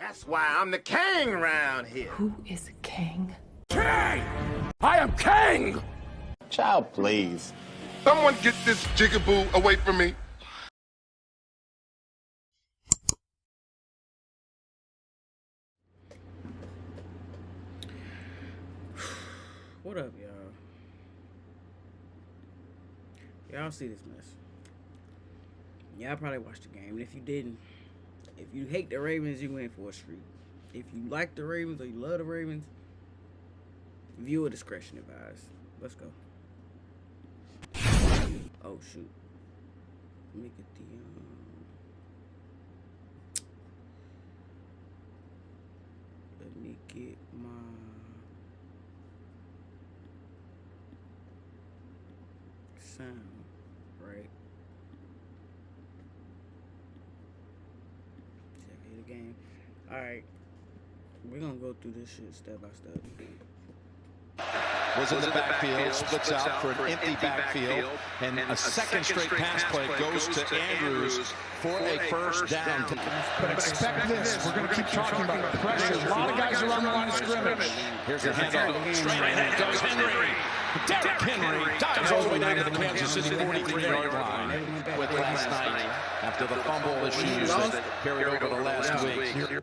That's why I'm the king around here. Who is king? King! I am king! Child, please. Someone get this jigaboo away from me. What up, y'all? Y'all see this mess. Y'all probably watched the game, and if you didn't, if you hate the Ravens, you went for a streak. If you like the Ravens or you love the Ravens, viewer discretion advised. Let's go. Oh shoot. Let me get the let me get my sound right. Check the game. Alright. We're gonna go through this shit step by step. Was in the backfield, splits out for an empty backfield, and a second straight pass play goes to Andrews for a first down. But expect this. We're going to keep talking about the pressure. A lot of guys are on the line of scrimmage. Here's the handoff. Straight ahead goes Henry. Derrick Henry dives all the way down to the Kansas City 43-yard line with last night after the fumble issues that carried over to last week.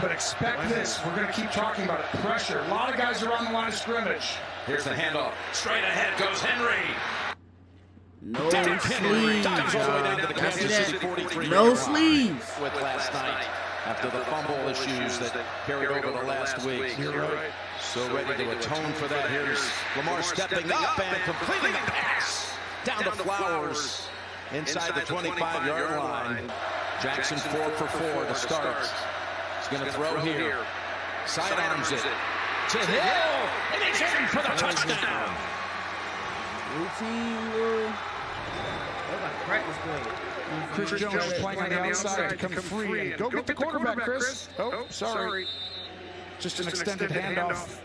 But expect this. We're going to keep talking about it. Pressure. A lot of guys are on the line of scrimmage. Here's the handoff. Straight ahead goes Henry. No Derrick Henry sleeves, dives all the way down to the y'all. See Kansas City that? 43-yard No line sleeves. with last night after the fumble issues that carried over to last week. So ready to atone for that. Here's Lamar stepping up and completing the pass down to Flowers inside the 25-yard line. Jackson 4 for 4 to start. He's going to throw here. Sidearms it to Hill, and he's in for the touchdown. Routine rule. That's like practice play. Chris Jones is playing on the outside to come free. And go get the quarterback, Chris. Oh, sorry. Just an extended handoff.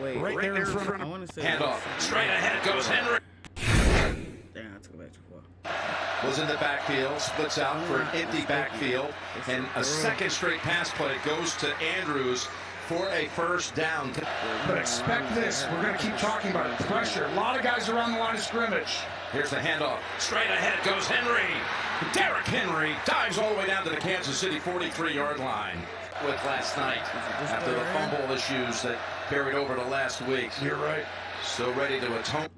Wait, Right there in front of I want to say Handoff. Straight ahead goes Henry. Damn, I took it back too far. Was in the backfield, splits out for an empty backfield, and a second straight pass play goes to Andrews for a first down. But expect this. We're going to keep talking about it. Pressure. A lot of guys are on the line of scrimmage. Here's the handoff. Straight ahead goes Henry. Derrick Henry dives all the way down to the Kansas City 43-yard line with last night after the fumble issues that carried over to last week. You're right. So ready to atone.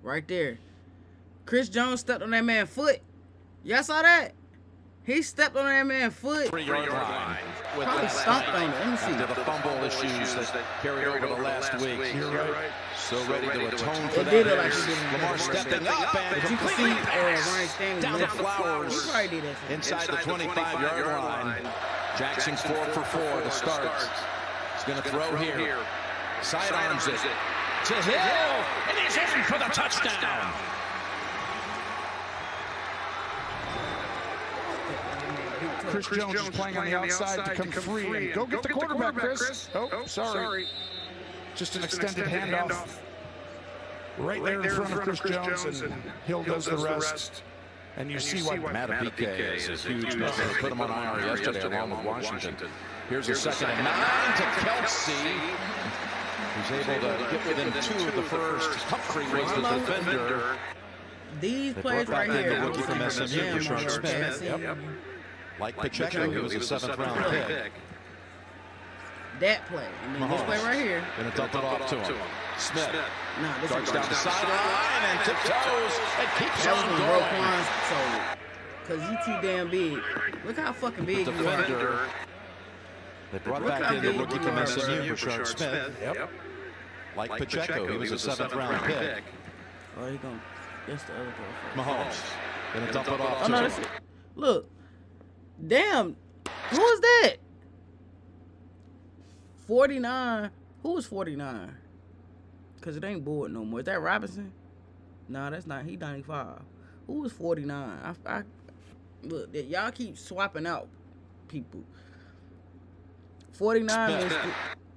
Right there. Chris Jones stepped on that man's foot. Y'all saw that? He stepped on that man's foot. 3-yard line with Probably last stomped night on it. Let me see. after the fumble issues that carried over to last week. You're right. So ready to atone for It that. did look like he Here's did it. Lamar stepping up and But you can see completing the Ryan pass Stanley down to left. Flowers He probably did that shit. inside the 25-yard line. Jackson's 4 for 4 to start. He's going to throw here. Sidearms it to Hill, and he's in for the touchdown. Chris Jones is playing on the outside to come free. And go get the quarterback, Chris. Oh, sorry. Just an extended handoff. Right there in front of Chris Jones, and Hill does the rest. And you see why Matabike is a huge miss. They put him on IR yesterday along with Washington. Here's a 2nd and 9 to Kelsey. He's able to get within 2 of the first. Humphrey was the defender. These They plays brought right back in here. the rookie from I SMU, damn Rashard well Smith. can't see. Yep. Like Pacheco, he was a 7th-round pick. That play. And then this Mahomes. way right here. Gonna dump it off to him. Smith Nah, this darts is down the sideline and tiptoes and keeps that was on when going. Roquan sold. Cause you too damn big. Look how fucking big you are. Defender. They brought Look back how in the big rookie you from are, SMU, Rashard Smith. Yep. Like Pacheco, he was a 7th-round pick. Oh, he gonna. That's the other guy. Mahomes gonna dump it off Oh to no, him. that's it. Look. Damn. Who is that? 49. Who is 49? Cause it ain't Boyd no more. Is that Robinson? Nah, that's not. He 95. Who is 49? I look. Y'all keep swapping out people. 49 missed it,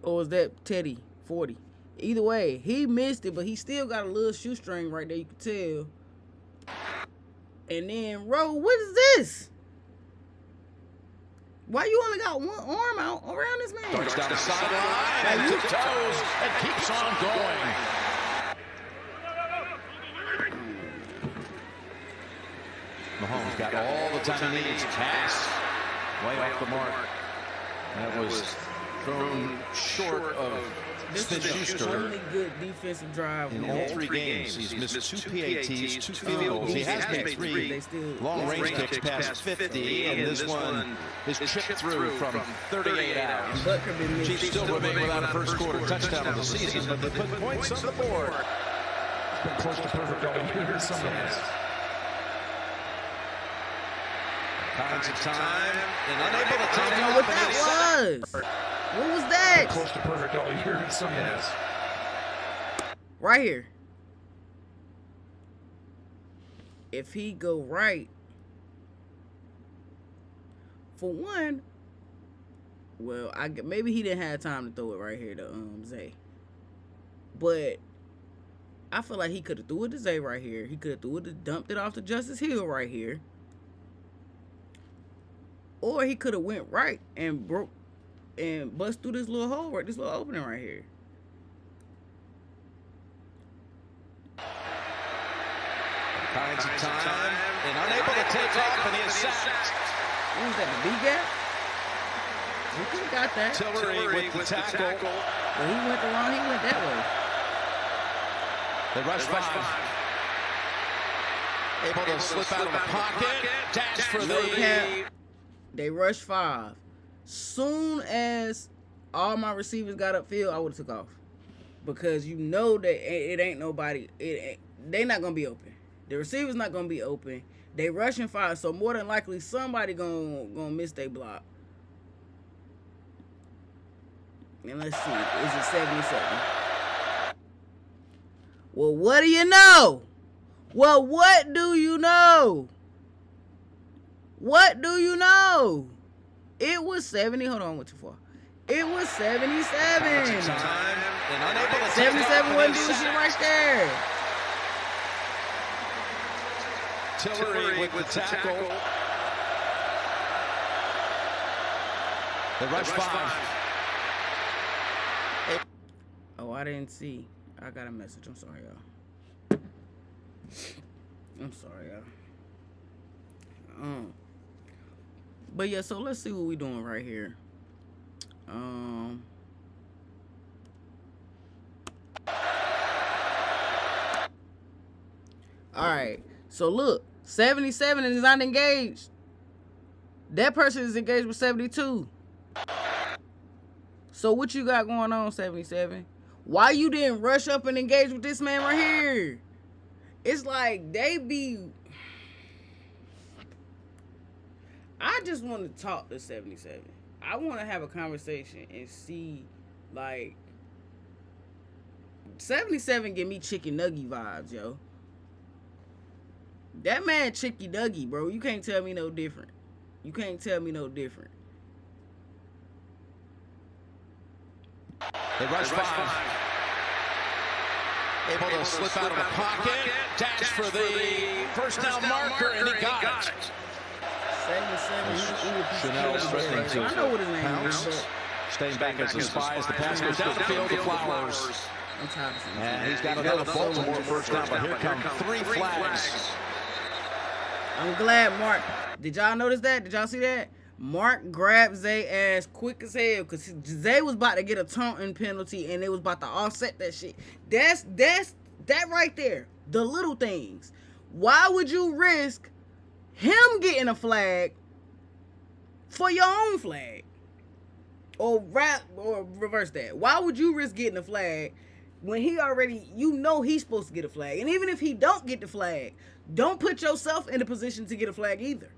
or was that Teddy 40? Either way, he missed it, but he still got a little shoestring right there. You can tell. And then, Ro, what is this? Why you only got one arm out around this man? Starts down the sideline and tiptoes and keeps on going. Mahomes got all the time he needs. Pass way off the mark. That was thrown short of This is the Smith-Schuster. only good defensive drive In we all had. 3 games, he's missed 2 PATs, 2 field goals. He has made 3 They still long-range kicks past 50, and this one is chipped through from 38 out. Butker been missing. Chiefs still remain without a first-quarter touchdown of the season, but they put points on the board. Been close to perfect all year. Some of this. Finds of time and unable to I take don't know off. what and that he's was. What was that? Close to perfect all year. Some of this. Right here. If he go right, for one, well, maybe he didn't have time to throw it right here to Zay. But I feel like he could have threw it to Zay right here. He could have threw it, dumped it off to Justice Hill right here. Or he could have went right and broke and bust through this little hole right, this little opening right here. finds of time and unable to take off, and he is sacked. What was that, the B gap? He could have got that. Tillery with the tackle. But he went he went that way. They rush 5. Able to slip out of the pocket. Dash for the... They rushed 5. Soon as all my receivers got upfield, I would have took off. Because you know that it ain't nobody. They not going to be open. The receivers not going to be open. They rushing 5, so more than likely somebody gonna miss their block. And let's see, is it 77? Well, what do you know? Well, what do you know? What do you know? It was 70. Hold on, I went too far. It was 77. 77 wasn't doing shit right there. Tillery with the tackle. They rush 5. Oh, I didn't see. I got a message. I'm sorry, y'all. I'm sorry, y'all. But yeah, so let's see what we doing right here. All right. So look, 77 is not engaged. That person is engaged with 72. So what you got going on, 77? Why you didn't rush up and engage with this man right here? It's like they be... I just want to talk to 77. I want to have a conversation and see, like... 77 give me chicken nugget vibes, yo. That man chicky nugget, bro. You can't tell me no different. You can't tell me no different. They rush 5. Able to slip out of the pocket. Dash for the first down marker, and he got it. 77. Chanel threatening to I know what his name pounce. is. Staying back as the spies. The pass goes down the field to Flowers. I'm tired of seeing And he's got another Baltimore first down, but here come 3 flags. I'm glad Mark. Did y'all notice that? Did y'all see that? Mark grabbed Zay ass quick as hell because Zay was about to get a taunting penalty and it was about to offset that shit. That's that right there. The little things. Why would you risk him getting a flag for your own flag? Or reverse that. Why would you risk getting a flag when he already, you know he's supposed to get a flag? And even if he don't get the flag, don't put yourself in a position to get a flag either.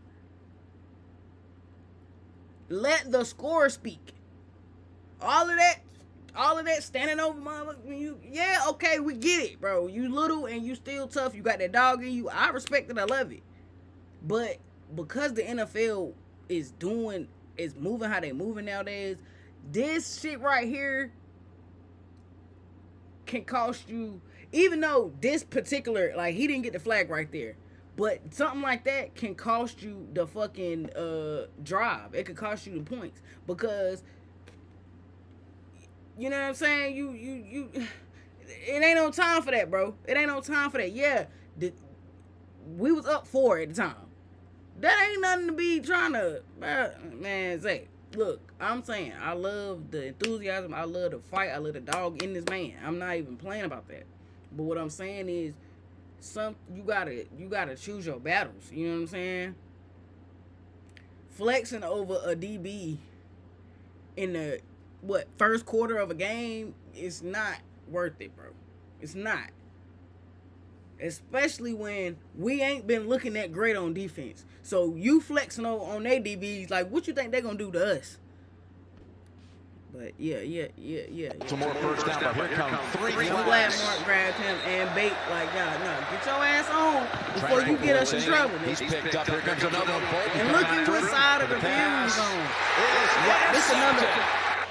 Let the score speak. All of that standing over motherfucker. Yeah, okay, we get it, bro. You little and you still tough. You got that dog in you. I respect it. I love it. But because the NFL is moving how they moving nowadays, this shit right here can cost you. Even though this particular, like, he didn't get the flag right there, But something like that can cost you the fucking drive. It could cost you the points because you know what I'm saying. You. It ain't no time for that, bro. It ain't no time for that. Yeah, we was up 4 at the time. That ain't nothing to be trying to, man. Say, look, I'm saying I love the enthusiasm. I love the fight. I love the dog in this man. I'm not even playing about that. But what I'm saying is, you gotta choose your battles. You know what I'm saying? Flexing over a DB in the first quarter of a game is not worth it, bro. It's not. Especially when we ain't been looking that great on defense. So you flexing on their DBs, like what you think they gonna do to us? But yeah. Some more first down, but here come 3 I'm glad flags. Mark grabbed him and bait like, no, get your ass on before you get us in trouble. He's picked up. Here comes another one. Bolton And look coming at what after side of the view he's on. Yeah, this another.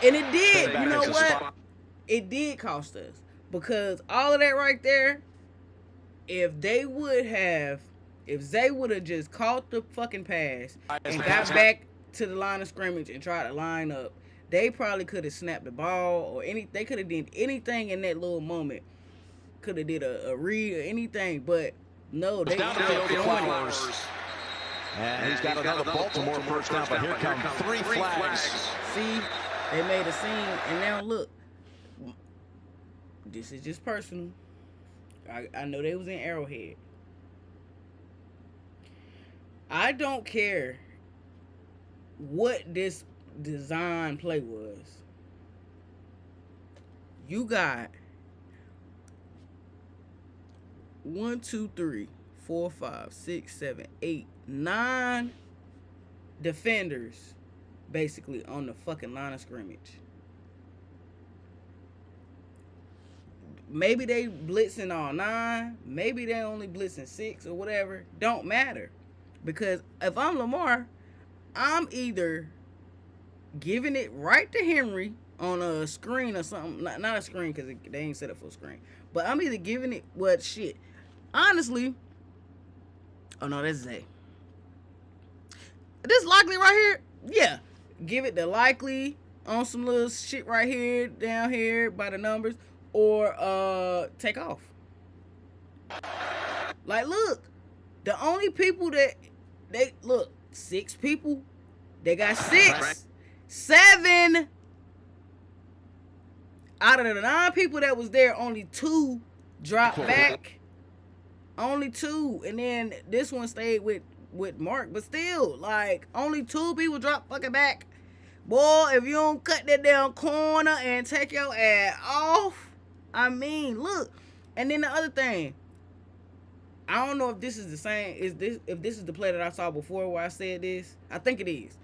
And it did. You know what? It did cost us because all of that right there. If Zay would have just caught the fucking pass and got back to the line of scrimmage and tried to line up, they probably could have snapped the ball or they could have did anything in that little moment. Could have did a read or anything, but no, they down the field to Flowers. And he's got another Baltimore first down, but here come 3 flags. See, they made a scene, and now look, this is just personal. I know they was in Arrowhead. I don't care what this design play was. You got 1, 2, 3, 4, 5, 6, 7, 8, 9 defenders basically on the fucking line of scrimmage. Maybe they blitzing all 9. Maybe they only blitzing 6 or whatever. Don't matter. Because if I'm Lamar, I'm either giving it right to Henry on a screen or something. Not a screen because they ain't set up for a screen. But I'm either giving it shit. Honestly. Oh, no, that's Zay. This Likely right here? Yeah. Give it to Likely on some little shit right here, down here by the numbers. Or take off. Like, look, the only people that 6 people. They got 6, 7 out of the 9 people that was there. Only 2 dropped back. Only 2, and then this one stayed with Mark. But still, like, only 2 people dropped fucking back. Boy, if you don't cut that down corner and take your ass off. I mean, look, and then the other thing, I don't know if this is the same. If this is the play that I saw before where I said this? I think it is.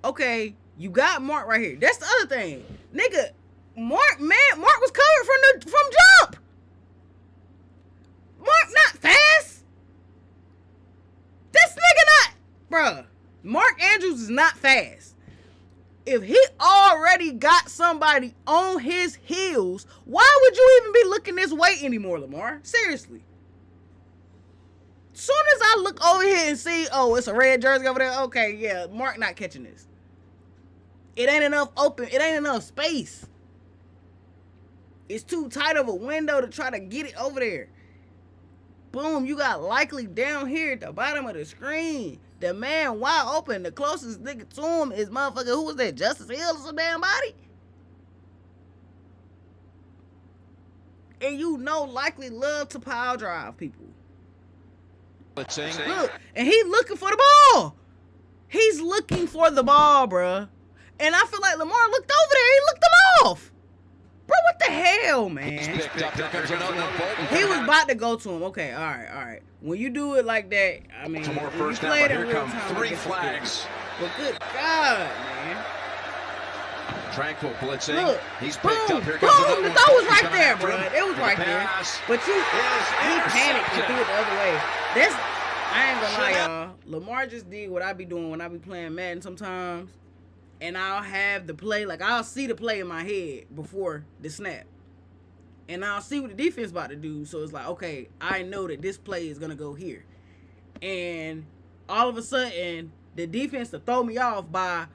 Okay, you got Mark right here. That's the other thing, nigga. Mark was covered from jump. Mark not fast. This nigga not, bruh. Mark Andrews is not fast. If he already got somebody on his heels, why would you even be looking this way anymore, Lamar? Seriously. Soon as I look over here and see, oh, it's a red jersey over there. Okay, yeah, Mark not catching this. It ain't enough open. It ain't enough space. It's too tight of a window to try to get it over there. Boom, you got Likely down here at the bottom of the screen. The man wide open. The closest nigga to him is motherfucker. Who was that? Justice Hill or some damn body? And you know Likely love to pile drive people. Look, and he looking for the ball. He's looking for the ball, bruh. And I feel like Lamar looked over there. He looked him off. Bro, what the hell, man? He was about to go to him. Okay, all right. When you do it like that, I mean, Some more when first you down, play it but in here real come time, 3 I guess flags. But good God, man. Tranquil blitzing. Look, He's boom, picked up. Here boom. comes another The one. throw was He's right coming there, after bro. him. It was right there. Pass But he panicked and intercepted. threw it the other way. I ain't gonna lie, y'all. Lamar just did what I be doing when I be playing Madden sometimes. And I'll have the play, like I'll see the play in my head before the snap. And I'll see what the defense about to do. So it's like, okay, I know that this play is gonna go here. and all of a sudden the defense to throw me off by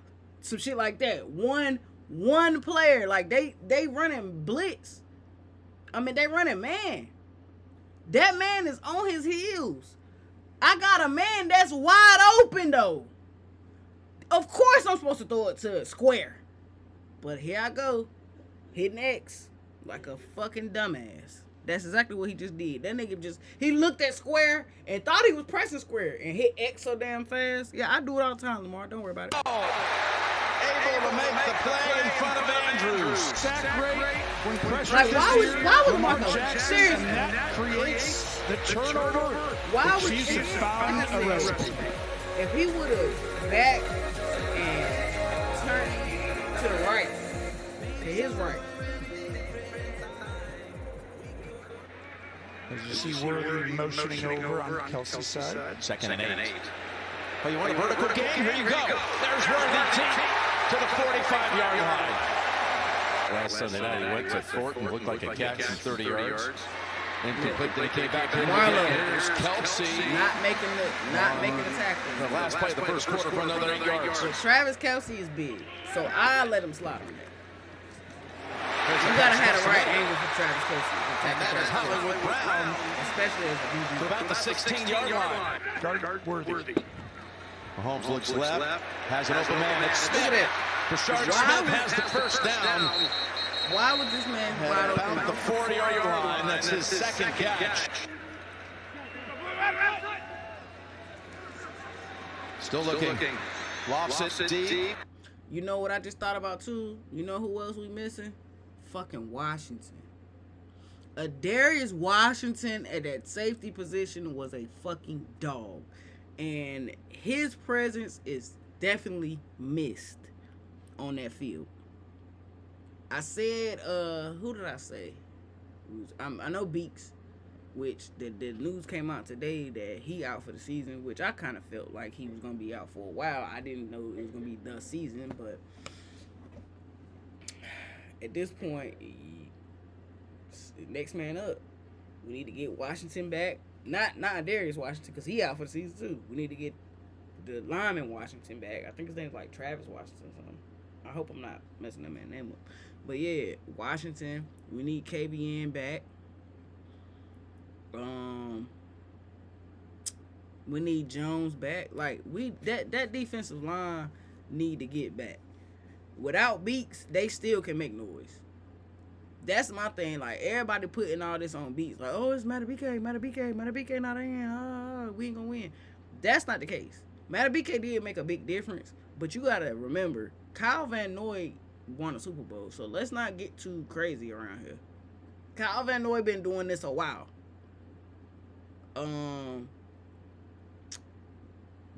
some shit like that. One player, like they running blitz. I mean, they running man. That man is on his heels. I got a man that's wide open though. Of course I'm supposed to throw it to square. But here I go, hitting X like a fucking dumbass. That's exactly what he just did. That nigga he looked at square and thought he was pressing square and hit X so damn fast. Yeah, I do it all the time, Lamar. Don't worry about it. Able to make the play in front of Andrews. Sack rate when pressure Like, why was Lamar Marco Jackson, seriously? and that creates the turnover. Why The would Chiefs you have found a recipe. if he would have backed and turned to the right, to his right? As you see Worthy motioning over on Kelsey's side. Second and 8. Oh, you want a vertical game? Here you go. There's Worthy to the 45-yard line. Last Sunday night, he went to Thornton, looked like a catch from 30 yards. Incomplete, then he came back here. Here's Kelsey. Not making the tackle. The last play of the first quarter for another 8 yards. But Travis Kelsey is big, so I let him slide on that. You gotta have the right angle for Travis Kelsey. And that is Hollywood Brown Especially as a DB. to about the 16-yard line. Guard Worthy. Mahomes looks left, has an open man. It's Look at Smith. that. Rashard Smith has the first down. Why would this man wide At open? about the 40-yard line. That's his second catch. Still looking. Lofts it deep. You know what I just thought about too? You know who else we missing? Fucking Washington. Darius Washington at that safety position was a fucking dog. And his presence is definitely missed on that field. I said, who did I say? I know Beaks, which the news came out today that he out for the season, which I kind of felt like he was going to be out for a while. I didn't know it was going to be the season, but at this point, next man up. We need to get Washington back. Not Darius Washington, because he out for the season too. We need to get the lineman Washington back. I think his name's like Travis Washington or something. I hope I'm not messing that man's name up. But yeah, Washington. We need KBN back. We need Jones back. Like that defensive line need to get back. Without Beaks, they still can make noise. That's my thing. Like, everybody putting all this on Beats. Like, oh, it's Matabike not in. We ain't gonna win. That's not the case. Matabike did make a big difference, but you gotta remember, Kyle Van Noy won a Super Bowl, so let's not get too crazy around here. Kyle Van Noy been doing this a while.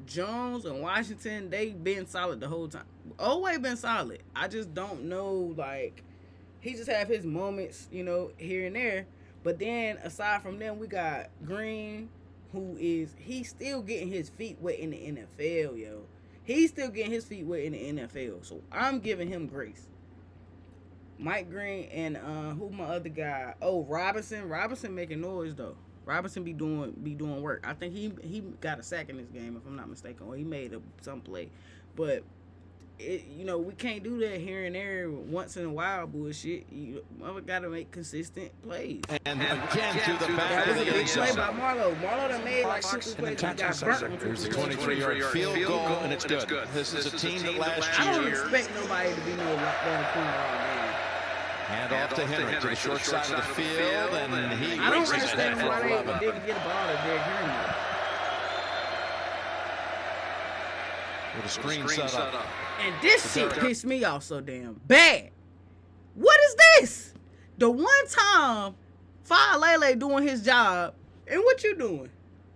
Jones and Washington, they been solid the whole time. Always been solid. I just don't know, like, he just have his moments, you know, here and there. But then, aside from them, we got Green, he's still getting his feet wet in the NFL, yo. He's still getting his feet wet in the NFL. So, I'm giving him grace. Mike Green and, who my other guy? Oh, Robinson. Robinson making noise, though. Robinson be doing work. I think he got a sack in this game, if I'm not mistaken, or he made some play. But we can't do that here and there once in a while bullshit. You gotta make consistent plays. And again through the back That of was a the big end play zone. by Marlo. Marlo done made like 6 plays. He got burnt. There's the 23-yard field goal, and it's good. This is a team that last I don't year. expect nobody to be no lockdown corner all game. Hand off to Henry to the short side of the field, and he I don't races ahead understand for why 11. they didn't get a ball to Derrick Henry. With a screen set up. And this shit pissed me off so damn bad. What is this? The one time Lele doing his job, and what you doing?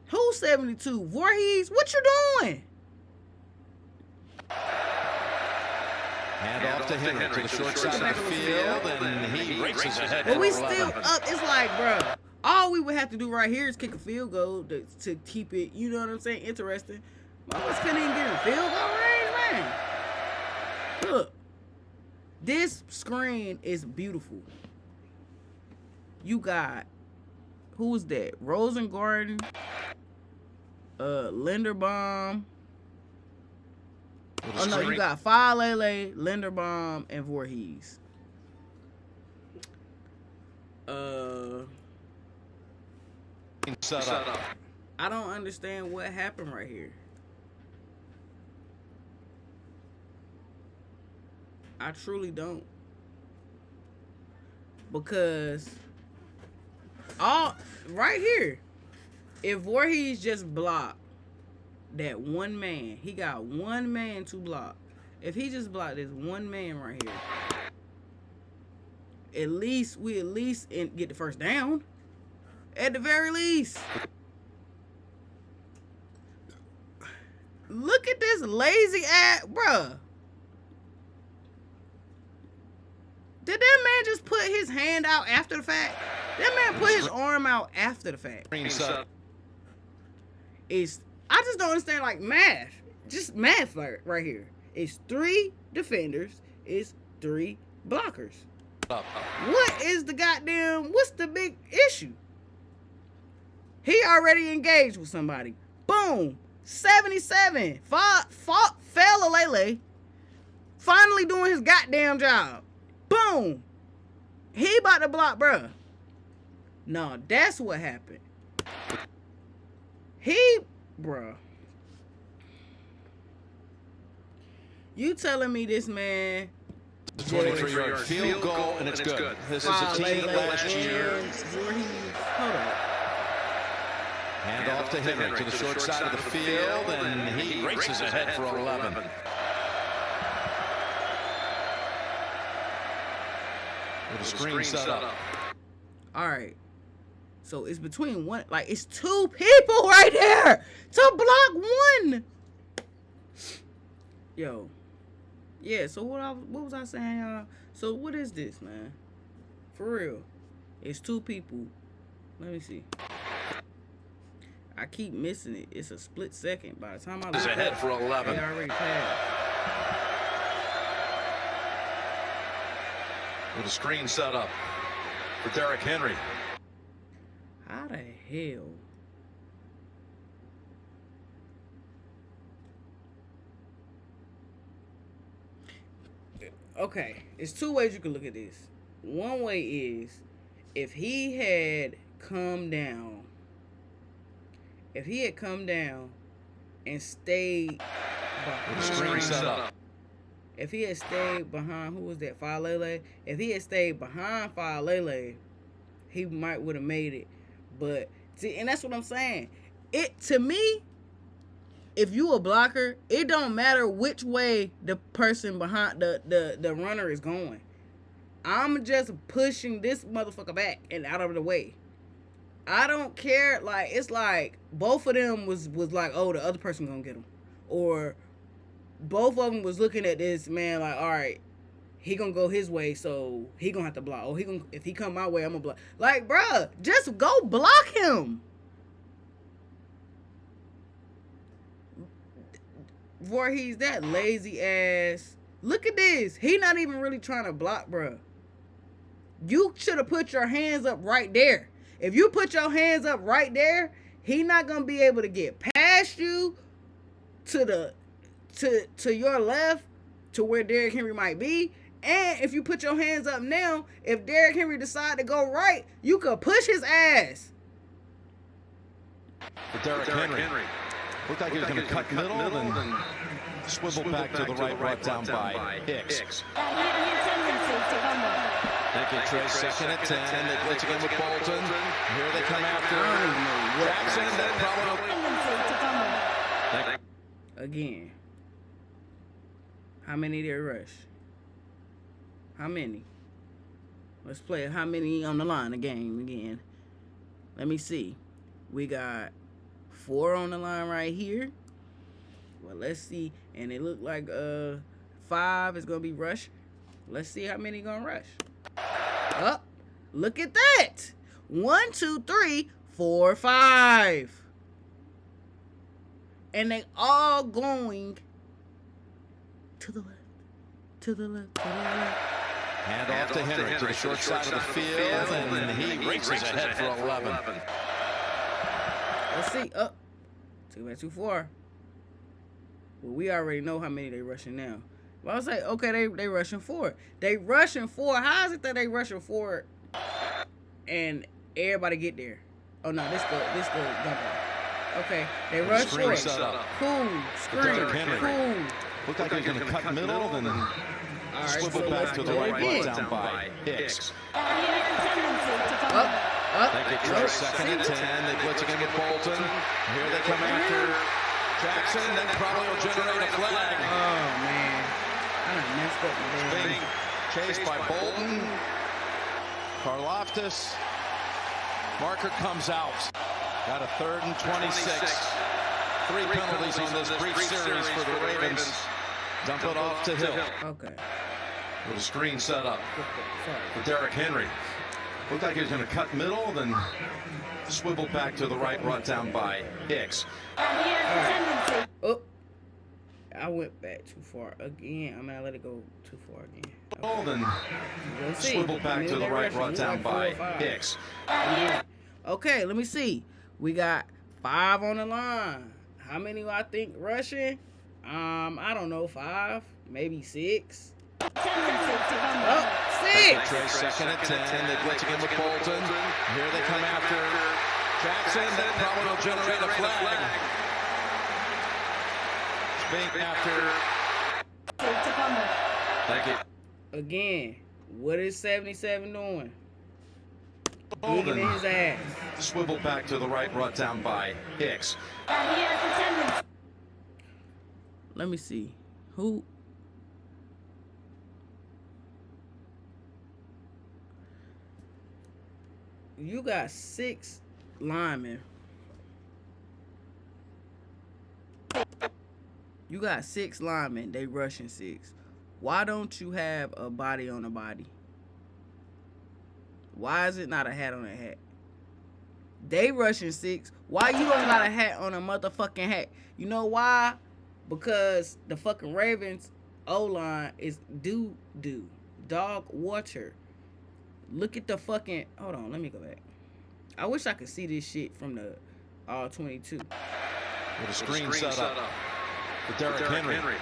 Who's 72? Voorhees? What you doing? Hand off to Henry to the short side of the field, and he races ahead But for we 11. still up. It's like, bro, all we would have to do right here is kick a field goal to keep it, you know what I'm saying, interesting. Mama's couldn't even get in field goal range, man. Look, this screen is beautiful. You got, who's that? Rosengarten Linderbaum. Oh no, you got Falele, Linderbaum, and Voorhees. Set up. I don't understand what happened right here. I truly don't. Because right here, if Voorhees just blocked that one man, he got one man to block. If he just blocked this one man right here, we get the first down. At the very least. Look at this lazy ass, bruh. Did that man just put his hand out after the fact? That man put his arm out after the fact. I just don't understand, like, math. Just math right here. It's 3 defenders. It's 3 blockers. What's the big issue? He already engaged with somebody. Boom. 77. Falele. Finally doing his goddamn job. Boom. He about to block, bruh. No, that's what happened. Bruh. You telling me this man... 23-yard field goal, and it's good. This is a team that last year... Hold on. Hand off to Henry to the short side of the field, and he races ahead for 11. With a screen set up. All right. So it's between one, like it's 2 people right there to block one. Yo. Yeah, so what was I saying, y'all? So what is this, man? For real. It's 2 people. Let me see. I keep missing it. It's a split second. By the time I look ahead for 11. They already passed. With a screen set up for Derrick Henry. How the hell? Okay, it's 2 ways you can look at this. One way is if he had come down and stayed behind, if he had stayed behind, who was that? Falele. If he had stayed behind Falele, he might would have made it. But see, and that's what I'm saying. To me, if you a blocker, it don't matter which way the person behind the runner is going. I'm just pushing this motherfucker back and out of the way. I don't care. Like, it's like both of them was like, oh, the other person gonna get him, or both of them was looking at this man like, all right, he gonna go his way, so he gonna have to block. Oh, if he come my way, I'm gonna block. Like, bruh, just go block him. Voorhees, that lazy ass. Look at this. He not even really trying to block, bruh. You should have put your hands up right there. If you put your hands up right there, he not gonna be able to get past you to your left to where Derrick Henry might be. And if you put your hands up now, if Derrick Henry decide to go right, you could push his ass. For Derrick Henry. Looked like he was going to cut middle and swivel back to the right, brought down by Hicks. Thank you, Trey. Second and 10. They blitz again with Bolton. Here they come after Jackson. That probably... Again. How many did they rush? How many? Let's play how many on the line again. Let me see. We got 4 on the line right here. Well, let's see. And it looked like 5 is going to be rush. Let's see how many going to rush. Up. Look at that. 1, 2, 3, 4, 5. And they all going to the left. To the left. Hand off to Henry to the short side of the field, and he races ahead for 11. Let's see. Up Took it back too far. Well, we already know how many they rushing now. Well, I was like, okay, they rushing 4. They rushing 4. How is it that they rushing 4 and everybody get there? Oh no, this the dump off. Okay, they rush 4. Cool. Screen. Cool. Looked like he was going to cut middle, then swivel so back to the right, again. down by Hicks. Up. They get Trey second and 10. They blitz again with Bolton. Here they come after Jackson. That probably will generate a flag. Oh man, I done messed up my Being damn. chased by Bolton. Karlaftis. Marker comes out. Got a 3rd and 26. 3 penalties on this brief series for the Ravens. Dump it off to Hill. Okay. With a screen set up Sorry. for Derrick Henry. Looked like he was going to cut middle, then swivel back to the right, brought down by Hicks. Oh, I went back too far again. I'm gonna let it go too far again. Oh, then We'll see. swivel back to the right, brought down by Hicks. Okay, let me see. We got 5 on the line. How many do I think rushing? I don't know, 5, maybe 6. Oh, 6. Trey second and 10. They blitz again with Bolton. Here they come after Jackson. That probably will generate a flag. Spink after. Thank you. Again, what is 77 doing? Digging in his ass. Swivel back to the right, brought down by Hicks. Let me see. Who? You got 6 linemen. You got 6 linemen. They rushing 6. Why don't you have a body on a body? Why is it not a hat on a hat? They rushing 6. Why you don't got a hat on a motherfucking hat? You know why? Because the fucking Ravens O-line is doo-doo. Dog water. Look at the fucking... Hold on, let me go back. I wish I could see this shit from the R22. With a screen set up for Derrick Henry.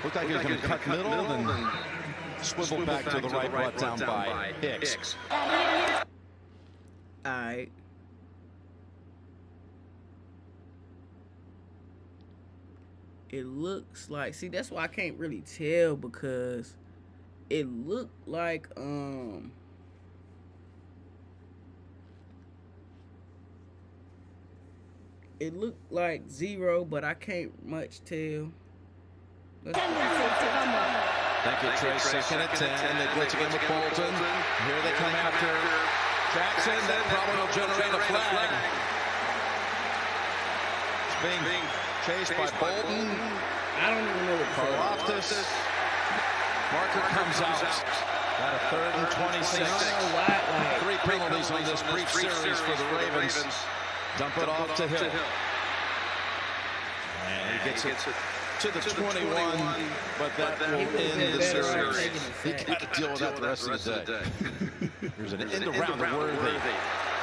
Looked like he was going to cut middle, then swivel back to the right, brought down by Hicks. Alright. It looks like... See, that's why I can't really tell, because it looked like... It looked like 0, but I can't much tell. Thank you, Trey. Second and 10. They blitz again with Bolton. Here they come after Jackson. That probably will generate a flag. It's being chased by Bolton. I don't even know what Karlaftis. Marker comes out. Got a 3rd and 26. 3 penalties on this brief series for the Ravens. Dump it off to Hill. And he gets it to the 21, but that will end the series. He got to deal with that the rest of the day. There's an end around the Worthy.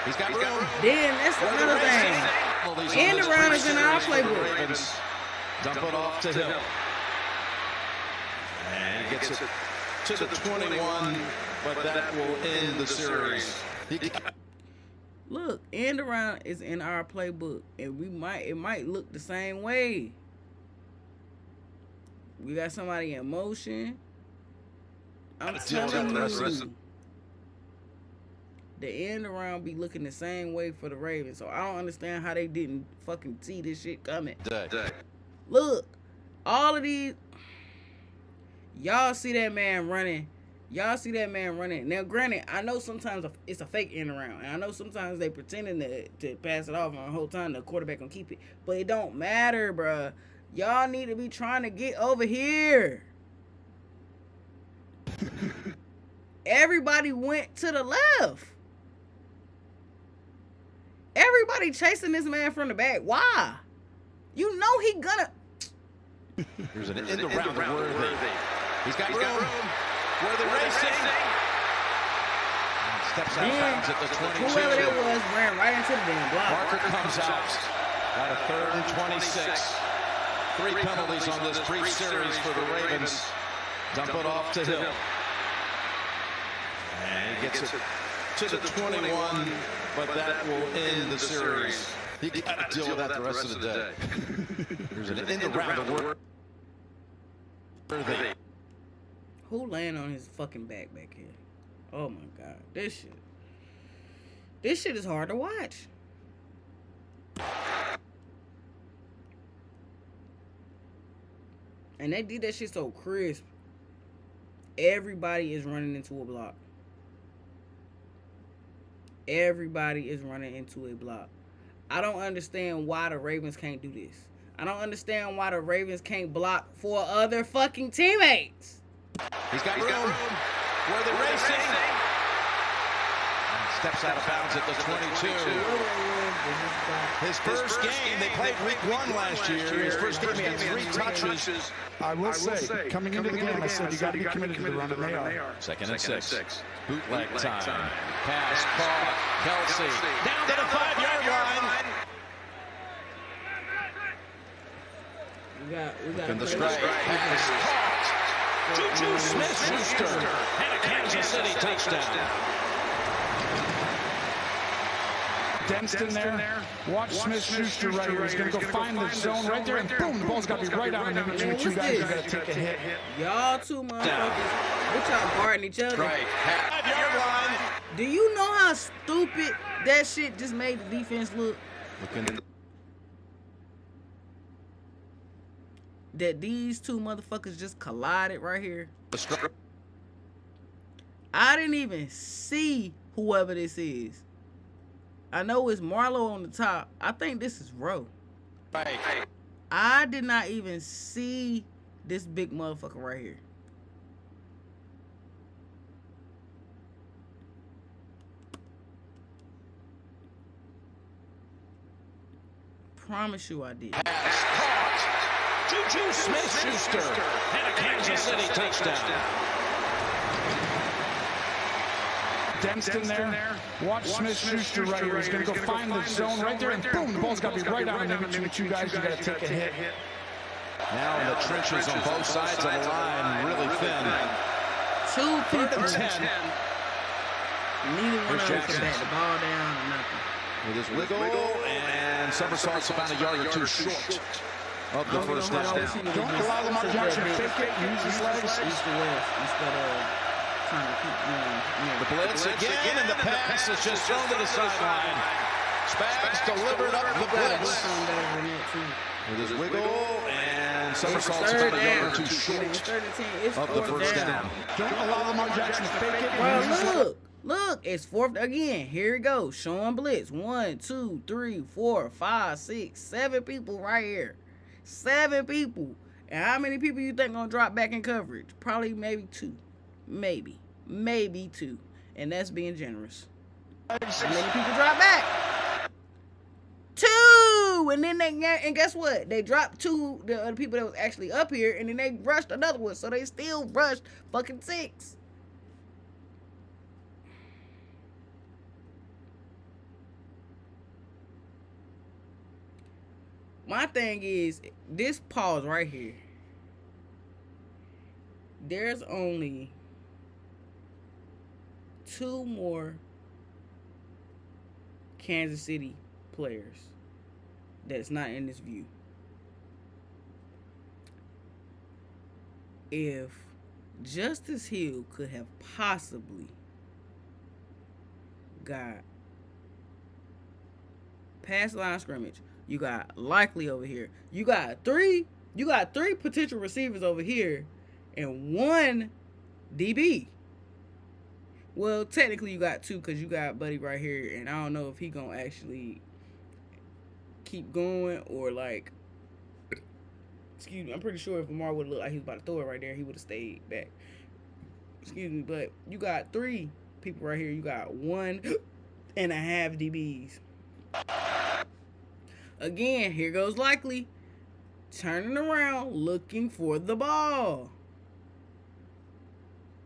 He's got room. Then that's another thing. End around is in our playbook. Dump it off to Hill. And he gets it to the 21, but that will end the series. Look, end around is in our playbook, and it might look the same way. We got somebody in motion. I'm telling you, the end around be looking the same way for the Ravens. So I don't understand how they didn't fucking see this shit coming. Look, all of these, y'all see that man running. Y'all see that man running. Now, granted, I know sometimes it's a fake end around. And I know sometimes they pretending to pass it off, and the whole time the quarterback gonna keep it. But it don't matter, bruh. Y'all need to be trying to get over here. Everybody went to the left. Everybody chasing this man from the back. Why? You know he gonna... There's an end around the Worthy. He's got room. Worthy racing. Steps out bounds at the 22. Whoever that was ran right into the damn block. Parker comes out. Got a 3rd and 26. 3 penalties on this brief series for the Ravens. Dump it off to Hill. And he gets it to the 21, but that will end the series. He got to deal with that the rest of the day. There's an end around the work. Who laying on his fucking back here? Oh my god, this shit is hard to watch. And they did that shit so crisp. Everybody is running into a block. Everybody is running into a block. I don't understand why the Ravens can't do this. I don't understand why the Ravens can't block for other fucking teammates. He's got room. Where they're racing. Steps out of bounds at the 22. His first game, they played week 1 last year. His first game, he had 3 touches. I will say, coming into the game, I said you got to be committed to the run, and they are. 2nd and 6. Bootleg time. Pass caught. Kelsey down to the 5-yard line. We got In the strike. Pass caught. Juju Smith-Schuster and a Kansas City touchdown. Denston there. Watch Smith-Schuster right here. He's going to go find the zone right there, and boom, the ball's got to be right on him. And you guys are going to take a hit. Y'all two motherfuckers, what y'all guarding each other? Right. 5-yard line. Do you know how stupid that shit just made the defense look? That these two motherfuckers just collided right here. I didn't even see whoever this is. I know it's Marlowe on the top. I think this is Rowe. Right. I did not even see this big motherfucker right here. Promise you I did. Pass caught. Juju Smith-Schuster and a Kansas City touchdown. Denston there. Watch Smith-Schuster right here. He's going to go find the zone right there, and boom, the ball's got to be right on him. And you guys, you got to take a hit. Now in the trenches on both sides of the line, really thin. 2 people. 10. Neither one of them can bat the ball down or nothing. With his wiggle and somersaults about a yard or 2 short of the first down. Don't allow Lamar Jackson to fake it. Use his legs. East to west instead of trying to keep going. The blitz again, and the pass is just thrown to the sideline. Spags delivered up the blitz. With his wiggle and somersaults about a yard or 2 short of the first down. Don't allow Lamar Jackson to fake it. Bro, look, it's 4th again. Here it goes. Showing blitz. 1, 2, 3, 4, 5, 6, 7 people right here. 7 people. And how many people you think gonna drop back in coverage? Probably maybe 2. Maybe 2. And that's being generous. How many people drop back? 2. And then and guess what? They dropped 2 the other people that was actually up here, and then they rushed another one. So they still rushed fucking 6. My thing is, this pause right here. There's only 2 more Kansas City players that's not in this view. If Justice Hill could have possibly got past line scrimmage, you got Likely over here. You got three potential receivers over here and 1 DB. Well, technically you got 2 because you got Buddy right here, and I don't know if he gonna actually keep going or like. Excuse me. I'm pretty sure if Lamar would look like he was about to throw it right there, he would have stayed back. Excuse me, but you got 3 people right here. You got 1.5 DBs. Again, here goes Likely turning around looking for the ball.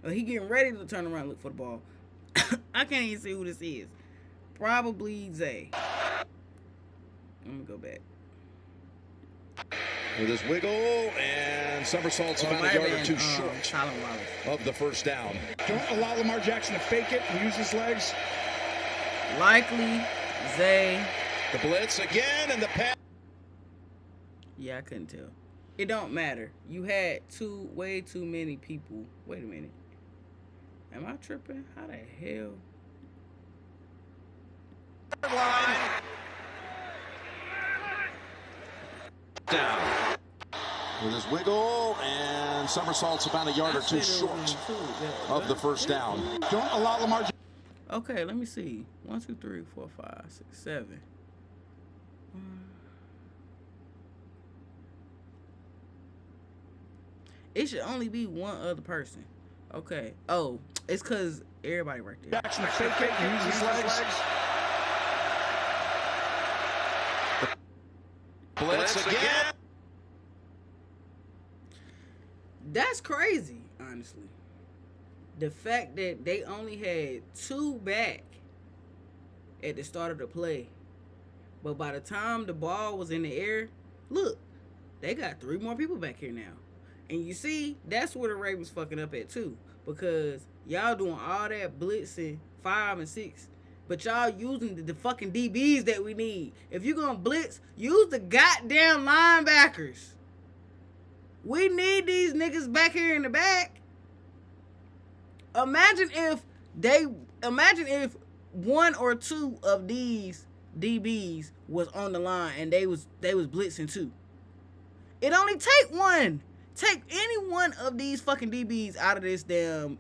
He getting ready to turn around and look for the ball. I can't even see who this is. Probably Zay. Let me go back. with his wiggle and somersaults about a yard or two short of the first down. Don't allow Lamar Jackson to fake it and use his legs. Likely, Zay. The blitz again and the pass. Yeah, I couldn't tell. It don't matter. You had way too many people. Wait a minute. Am I tripping? How the hell? Line. Down. With his wiggle and somersaults about a yard or two short of the first down. Don't allow Lamar Jackson. Okay, let me see. 1, 2, 3, 4, 5, 6, 7. It should only be one other person. Okay. Oh, it's because everybody right there. Jackson to fake it and use his legs. Blitz again. That's crazy, honestly. The fact that they only had 2 back at the start of the play. But by the time the ball was in the air, look, they got 3 more people back here now. And you see, that's where the Ravens fucking up at too. Because y'all doing all that blitzing 5 and 6. But y'all using the fucking DBs that we need. If you're gonna blitz, use the goddamn linebackers. We need these niggas back here in the back. Imagine if 1 or 2 of these DBs was on the line and they was blitzing too. It only take one. Take any one of these fucking DBs out of this damn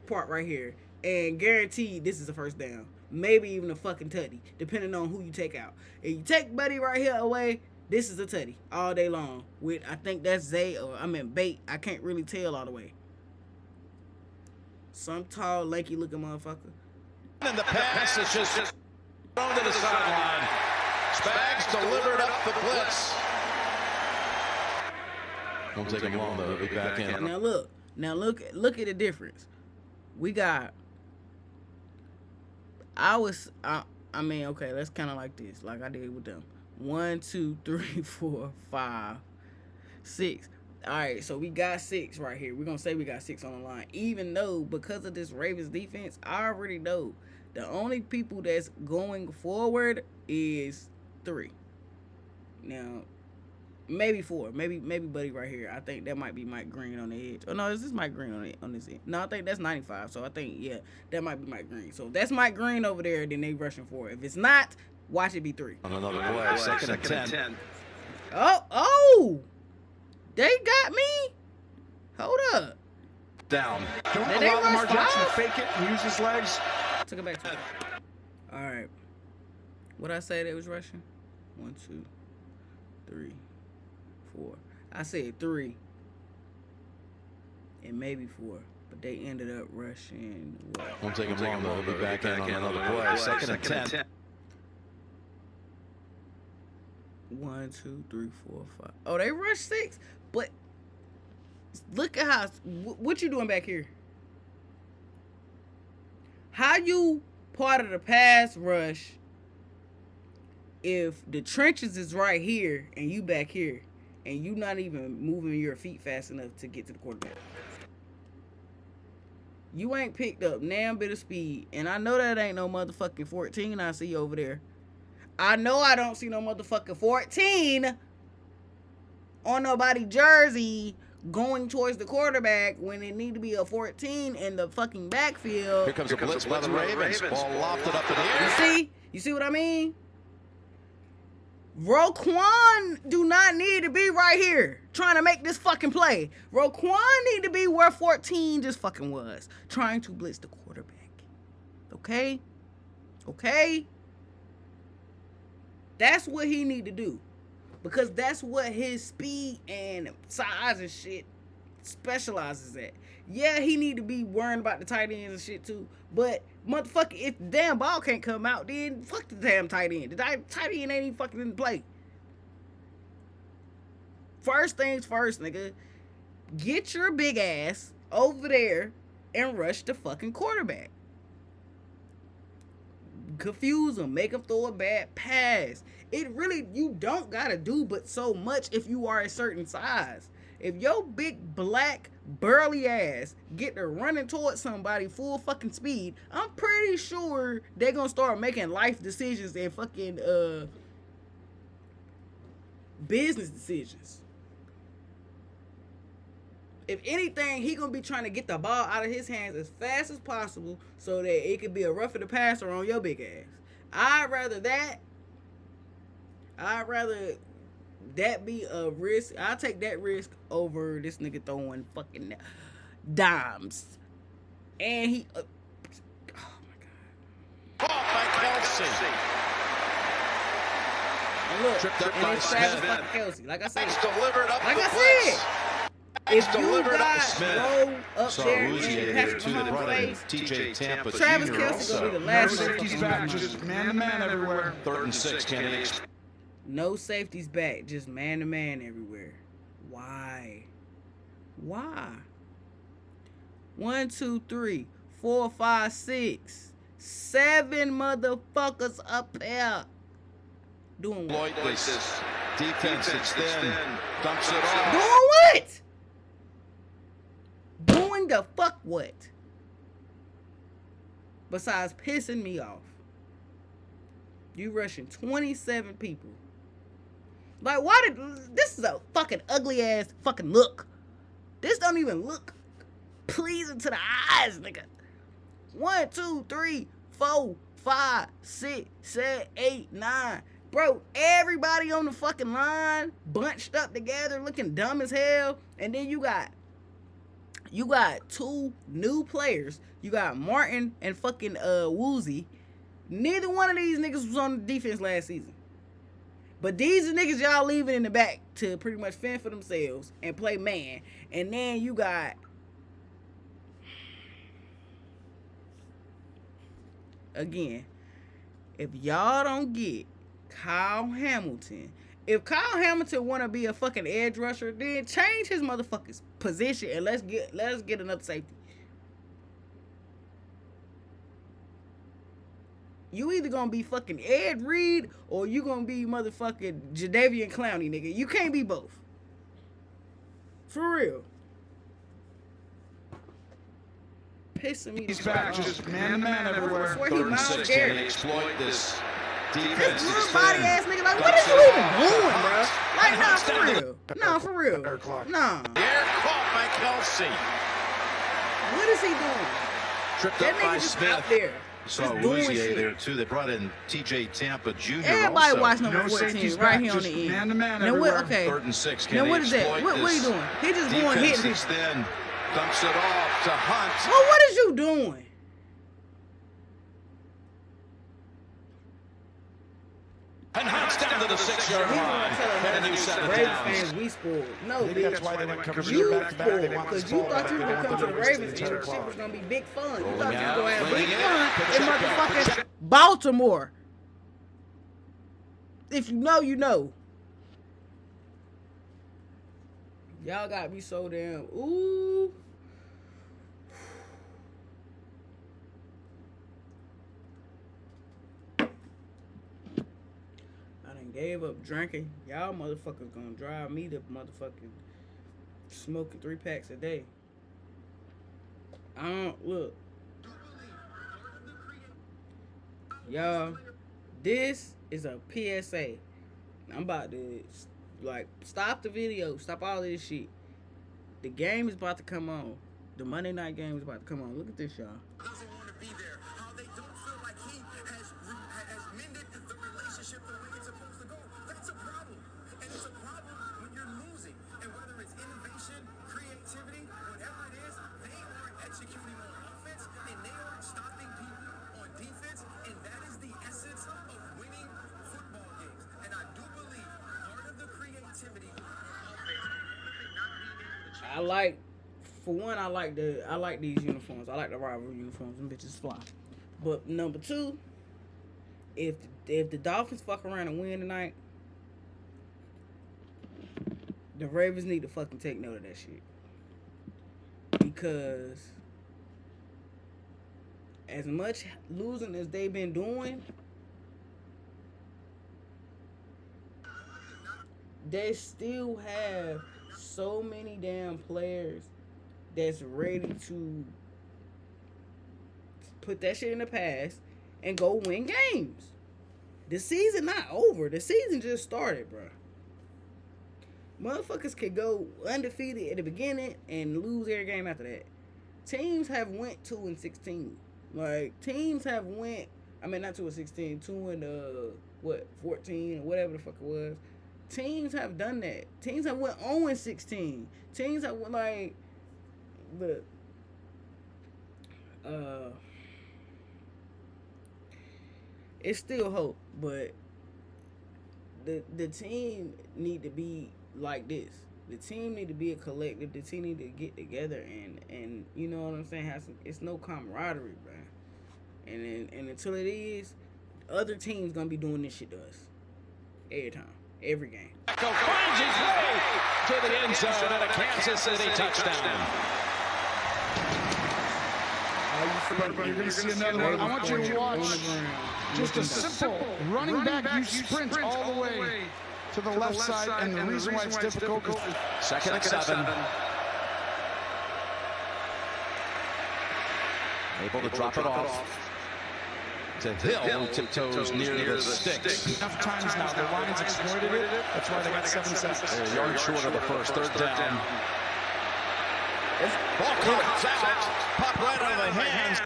part right here, and guaranteed this is a first down. Maybe even a fucking tutty, depending on who you take out. If you take Buddy right here away, this is a tutty all day long. With, I think that's Zay, or I mean Bait. I can't really tell all the way. Some tall, lanky looking motherfucker. And the pass is just thrown to the sideline. Spags delivered up the blitz. Won't take him long though. He'll be back in. Now look at the difference. We got. I mean, okay, let's kind of like this, like I did with them. 1, 2, 3, 4, 5, 6. All right, so we got 6 right here. We're gonna say we got 6 on the line, even though because of this Ravens defense, I already know the only people that's going forward is 3. Now, maybe 4, maybe Buddy right here. I think that might be Mike Green on the edge. Oh no, is this Mike Green on this end? No, I think that's 95. So I think that might be Mike Green. So if that's Mike Green over there, then they rushing for it. If it's not, watch it be 3. On another play, second and 10. Oh, they got me. Hold up. Down. Don't Did they allow Lamar rush Jackson to 5? fake it and use his legs. Took it back to it. All right. What I say they was rushing? 1, 2, 3, 4. I said 3 and maybe 4, but they ended up rushing what? Won't take him long though. He'll be back in on another play, second and 10. 1, 2, 3, 4, 5. Oh, they rushed 6, but look at how. What you doing back here? How you part of the pass rush if the trenches is right here and you back here and you not even moving your feet fast enough to get to the quarterback? You ain't picked up damn bit of speed, and I know that ain't no motherfucking 14 I see over there. I know I don't see no motherfucking 14 on nobody jersey going towards the quarterback when it need to be a 14 in the fucking backfield. Here comes a blitz by the Ravens. Ball lofted up in the air. You see what I mean? Roquan do not need to be right here trying to make this fucking play. Roquan need to be where 14 just fucking was, trying to blitz the quarterback. Okay? That's what he need to do. Because that's what his speed and size and shit specializes at. Yeah, he need to be worrying about the tight ends and shit too. But motherfucker, if the damn ball can't come out, then fuck the damn tight end. The tight end ain't even fucking in play. First things first, nigga. Get your big ass over there and rush the fucking quarterback. confuse them, make them throw a bad pass. It really, you don't gotta do but so much if you are a certain size. If your big black burly ass get to running towards somebody full fucking speed, I'm pretty sure they're gonna start making life decisions and fucking business decisions. If anything, he gonna be trying to get the ball out of his hands as fast as possible so that it could be a rougher the passer on your big ass. I'd rather that be a risk. I'll take that risk over this nigga throwing fucking dimes. And he oh my god. Caught by Kelsey. And look, Tripped up and by it's Travis Smith. fucking Kelsey. Like I said, It's delivered up like the I blitz. said, if you delivered up got Smith. roll up Saw there Uzi in there Patrick too that Mahomes' brought in face, TJ Tampa Travis Jr. Kelsey gonna be the also. last No safety's motherfucker back, on the just man-to-man everywhere. 3rd and 6, Kenny. No safeties back, just man to man everywhere. Why? 1, 2, 3, 4, 5, 6, 7 motherfuckers up there. Doing what? Floyd, this defense that's thin, dumps it off. Doing what? Doing the fuck what? Besides pissing me off. You rushing 27 people. Like, why did... This is a fucking ugly ass fucking look. This don't even look pleasing to the eyes, nigga. 1, 2, 3, 4, 5, 6, 7, 8, 9. Bro, everybody on the fucking line bunched up together looking dumb as hell. And then you got 2 new players. You got Martin and fucking Woozy. Neither one of these niggas was on the defense last season. But these are niggas y'all leaving in the back to pretty much fend for themselves and play man. And then you got... Again, if y'all don't get Kyle Hamilton, if Kyle Hamilton want to be a fucking edge rusher, then change his motherfucking position and let's get another safety. You either gonna be fucking Ed Reed or you gonna be motherfucking Jadeveon Clowney, nigga. You can't be both. For real. Pissing me He's the back, fuck just off. man-to-man everywhere. I swear he 3rd and Miles 6, can they Garrett. exploit this This defense little that's body thin? ass nigga, like, what Dumps is you it even off. doing, bro? Like, And nah, Hunt's for down to real. Nah, for real. Nah. Air caught by Kelsey. What is he doing? Tripped That up by nigga just Smith. out there. Saw Just doing Uzi shit. there too. They brought in TJ Tampa Jr. Everybody also. watch number No 14 safeties right back, here on just the end. man-to-man Now what? everywhere. Okay. 3rd and 6. Can Now they what is that? exploit What he this doing? He just going defense hitting that's people. thin, dumps it off to Hunt. Well, what is you doing? And Hunt's down to the 6-yard He line. gonna tell And a new us set of Ravens downs. fans we spoiled. No, Maybe bitch. that's why they didn't come to You the back-to-back. They spoiled didn't because want you to thought you were fall gonna come back. to the They wanted Ravens to and waste the shit was gonna be big fun. You Rolling thought you was out, gonna have big flinging it. fun in Pacheco, motherfucking Pacheco. Baltimore. If you know, you know. Y'all got me so damn. Ooh. I done gave up drinking. Y'all motherfuckers gonna drive me to motherfucking smoking 3 packs a day. I don't look. Y'all, this is a PSA. I'm about to like stop the video, stop all this shit. The game is about to come on. The Monday night game is about to come on. Look at this, y'all. Doesn't want to be there. How they don't feel like he has mended the relationship the way it's supposed to go. That's a problem. And it's a problem when you're losing. And whether it's innovation, creativity, whatever it is, they aren't executing on offense and they aren't stopping people on defense. And that is the essence of winning football games. And I do believe part of the creativity on offense, not being able to I like, for one, I like these uniforms. I like the rival uniforms. Them bitches fly. But number 2, if the Dolphins fuck around and win tonight, the Ravens need to fucking take note of that shit. Because as much losing as they've been doing, they still have so many damn players that's ready to put that shit in the past and go win games. The season not over. The season just started, bro. Motherfuckers could go undefeated at the beginning and lose every game after that. Teams have went 2-16. Like, teams have went, I mean, not 2-16, 14 or whatever the fuck it was. Teams have done that. Teams have went 0-16. Teams have went, like, look, it's still hope, but the team need to be like this. The team need to be a collective. The team need to get together and you know what I'm saying. It's no camaraderie, bro. And until it is, other teams gonna be doing this shit to us every time, every game. Flacco finds his way to the end zone and a Kansas City touchdown. You're going to see another one. I want you to watch just a simple running back. You sprint all the way to the left side, and the reason why it's difficult is Second and 7. Able to drop it off to Hill, who tiptoes near the sticks. enough times now. The Lions exploited it. That's why they got 7 sacks. They're a yard short of the first. Third down. Ball comes out. Pop right out of the hands.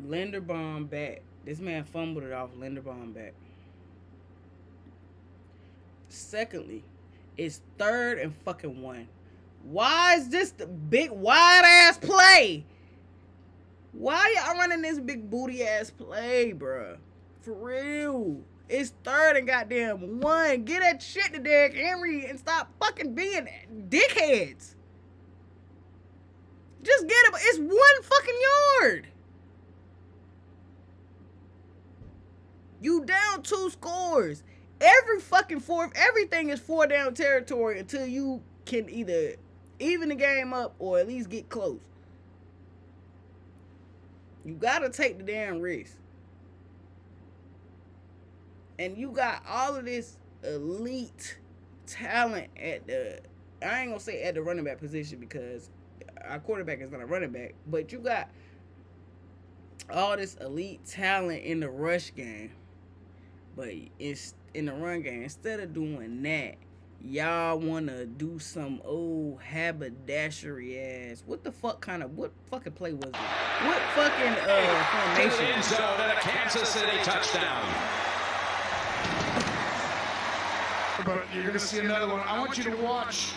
Linderbaum back. This man fumbled it off. Linderbaum back. Secondly, it's 3rd and fucking 1. Why is this the big wide ass play? Why y'all running this big booty ass play, bruh? For real. It's 3rd and goddamn 1. Get that shit to Derrick Henry and stop fucking being dickheads. Just get it. It's 1 fucking yard. You down 2 scores. Every fucking fourth, everything is 4 down territory until you can either even the game up or at least get close. You gotta take the damn risk. And you got all of this elite talent at the, I ain't gonna say at the running back position because our quarterback is not a running back, but you got all this elite talent in the rush game. But it's in the run game. Instead of doing that, y'all wanna do some old haberdashery ass. What fucking play was it? What fucking formation? End zone and a Kansas City touchdown. But you're going to see another one. I want you to watch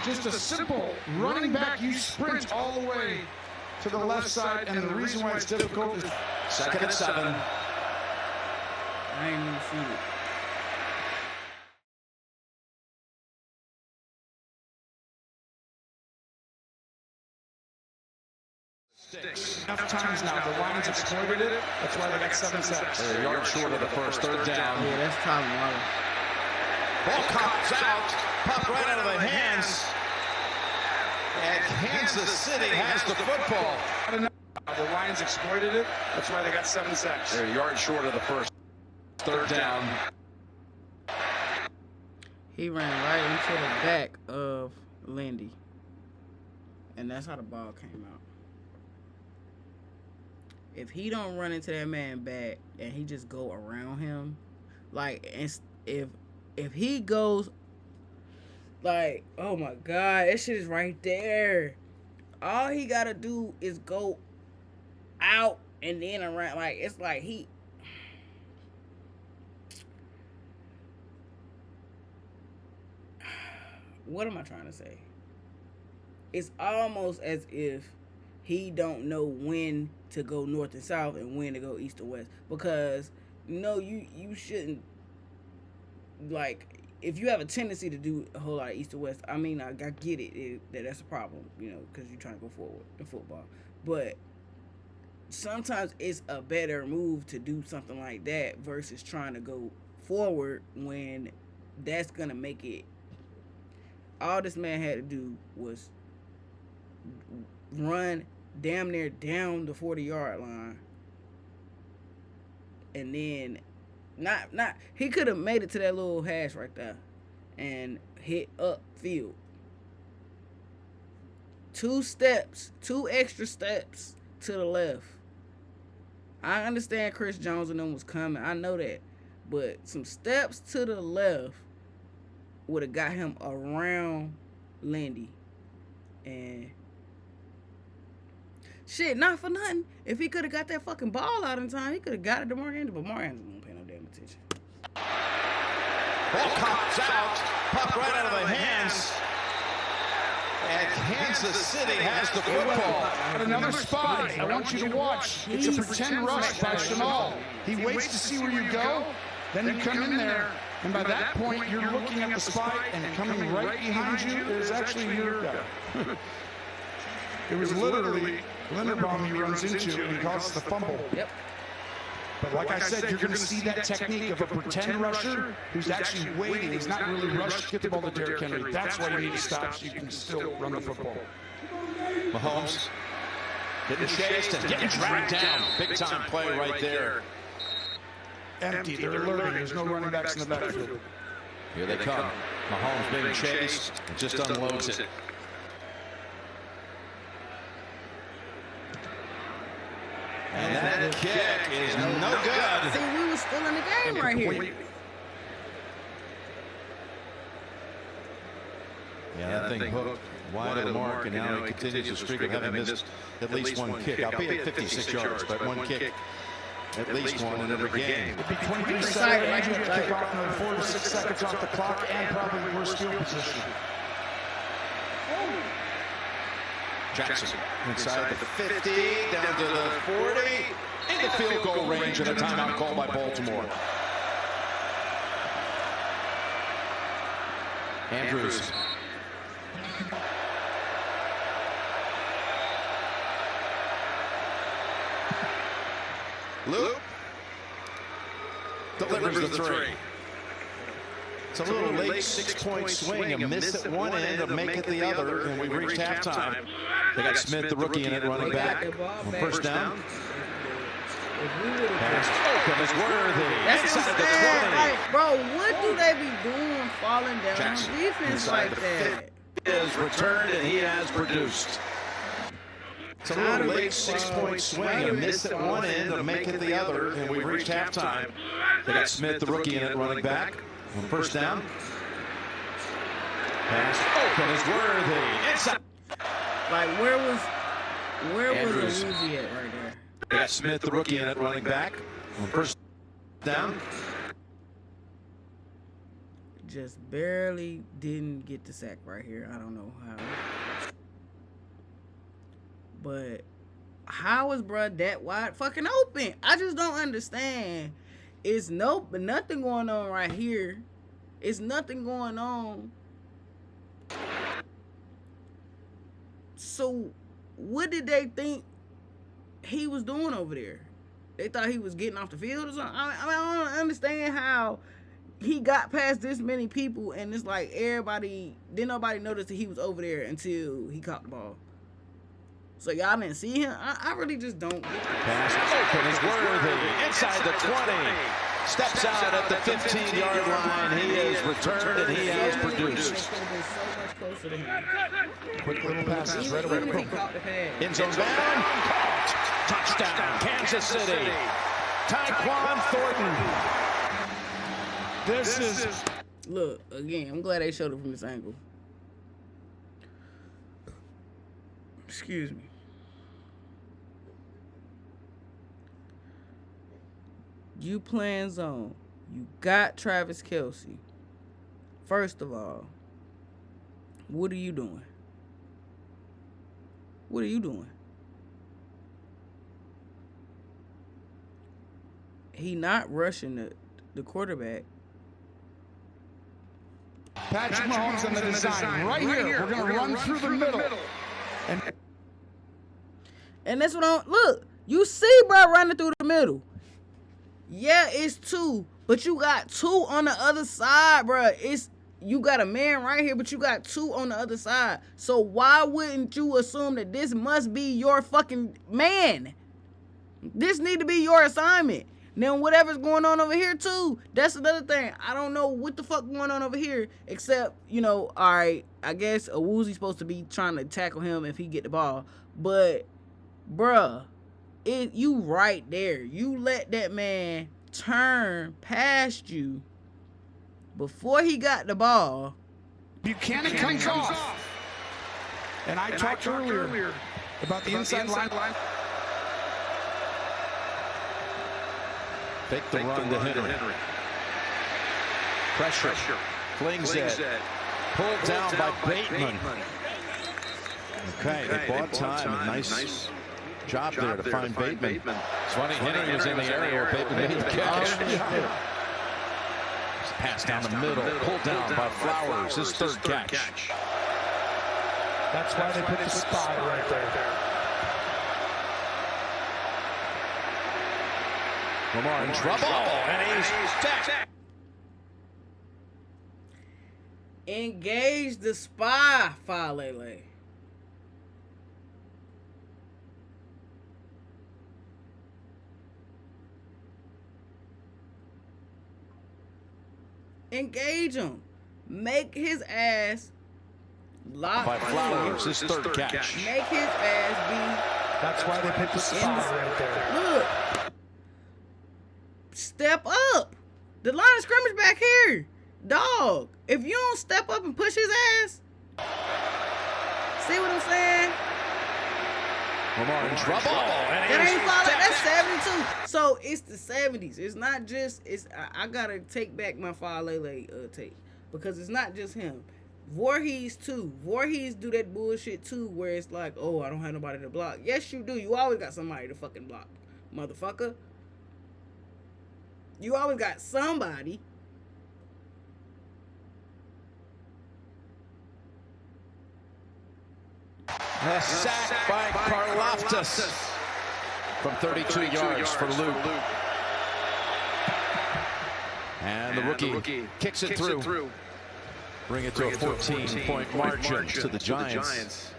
just a simple running back. You sprint all the way to the left side, and the reason why it's difficult is Second and 7. I ain't even seen it. enough times now. The Lions exploited it. That's why they got 7 sacks. They're a yard short of the first. Third down. Yeah, that's Tyler Waller. Ball comes out. Popped right out of the hands. And Kansas City has the football. The Lions exploited it. That's why they got 7 sacks. They're a yard short of the first. Third down. He ran right into the back of Lindy. And that's how the ball came out. If he don't run into that man back and he just go around him, like, if he goes, like, oh my God, that shit is right there. All he gotta do is go out and then around. Like, it's like he. What am I trying to say? It's almost as if he don't know when to go north and south and when to go east and west. Because, no, you shouldn't, like, if you have a tendency to do a whole lot of east and west, I mean, I get it, that's a problem, you know, because you're trying to go forward in football. But sometimes it's a better move to do something like that versus trying to go forward when that's going to make it. All this man had to do was run damn near down the 40-yard line. And then he could have made it to that little hash right there and hit upfield. 2 extra steps to the left. I understand Chris Jones and them was coming. I know that. But some steps to the left would have got him around Lindy. And shit, not for nothing. If he could have got that fucking ball out in time, he could have got it to Mark Andrews. But Mark Andrews won't pay no damn attention. Ball comes out, popped right out of the hands. And Kansas City has the football. At another spot, I want you to watch. It's a pretend rush by Chenal. He waits to see where you go, then you come in there, and by that point, you're looking at the spot, and coming right behind you is actually your guy. It was literally Linderbaum he runs into, and he causes the fumble. Yep. But like I said, you're going to see that technique of a pretend rusher who's actually waiting. He's not really rushed. Get the ball to Derrick Henry. That's why you need to stop so you can still run the football. Mahomes getting chased and getting dragged down. Big time play right there. Empty. They're alerting. There's no running backs in the backfield. Here they come. Mahomes being chased. Just unloads it. And that kick is no good. See, we was still in the game right here. Yeah, that thing hooked wide of the mark, and now he continues the streak of having missed at least one kick. Albeit 56 yards, but one kick, at least one in every game. It'd be 23-7. Andrews would kick off another 4 to 6 seconds off the clock and probably worse field position. Jackson inside the 50, down to the 40, in the field goal range, and a timeout called by Baltimore. Andrews. Luke delivers the 3. It's a little late 6-point swing, a miss at one end, a make at the other, and we've reached halftime. They got Smith, the rookie, in it, running back. On first down. Pass open is Worthy. That's Inside what the I'm 20. saying. Like, bro, what do they be doing falling down Jackson on defense inside like the that? 50 is returned, and he has produced. It's a little late 6-point swing, a miss at one end, a make at the other, and we've reached halftime. They got Smith, the rookie, in it, running back. On first down. Pass open is Worthy. Inside. Like, where was Andrews. Uzi at right there? They got Smith, the rookie, in it, running back. On first down. Just barely didn't get the sack right here. I don't know how. But how is bruh that wide fucking open? I just don't understand. It's nothing going on right here. It's nothing going on. So what did they think he was doing over there? They thought he was getting off the field or something? I don't understand how he got past this many people and it's like didn't nobody notice that he was over there until he caught the ball. So y'all didn't see him? I really just don't get it. Pass open is Worthy. Inside the 20. Steps out at the 15-yard line. He is returned and he has produced. Quick little passes right away. Even if he caught the pass. End zone bound. Caught. Touchdown, Kansas City. Tyquan Thornton. This is... Look, again, I'm glad they showed it from this angle. Excuse me. You playing zone. You got Travis Kelce. First of all, what are you doing? What are you doing? He not rushing the quarterback. Patrick Mahomes in the design. Right here. We're going to run through the middle. And that's what look, you see bro running through the middle. Yeah, it's 2, but you got 2 on the other side, bro. you got a man right here, but you got two on the other side. So why wouldn't you assume that this must be your fucking man? This need to be your assignment. Now, whatever's going on over here, too, that's another thing. I don't know what the fuck going on over here, except, you know, all right, I guess Awuzi's supposed to be trying to tackle him if he get the ball. But, bruh, you right there. You let that man turn past you before he got the ball. Buchanan comes off. And I talked earlier about the inside line. Fake the run to Henry. Pressure. Flings it. Pulled down by Bateman. Okay, they bought time. A nice job there to find Bateman. It's funny, Henry was in the area where Bateman made the catch. Pass down the middle. Pulled down by Flowers. His third catch. That's why they put the spy right there. Lamar in trouble, and he's sacked. Engage the spy, Falele. Engage him. Make his ass lock by Flowers, his third catch. Make his ass be. That's why they put the spy right there. Look. Step up. The line of scrimmage back here. Dog, if you don't step up and push his ass. See what I'm saying? Lamar in trouble. That ain't follow. That's 72. So it's the 70s. It's not just, I gotta take back my Falele tape. Because it's not just him. Voorhees too. Voorhees do that bullshit too, where it's like, oh, I don't have nobody to block. Yes, you do. You always got somebody to fucking block, motherfucker. You always got somebody. A sack by Karlaftis from 32 yards for Luke. And the rookie kicks it through. Bring it to a 14-point margin to the Giants.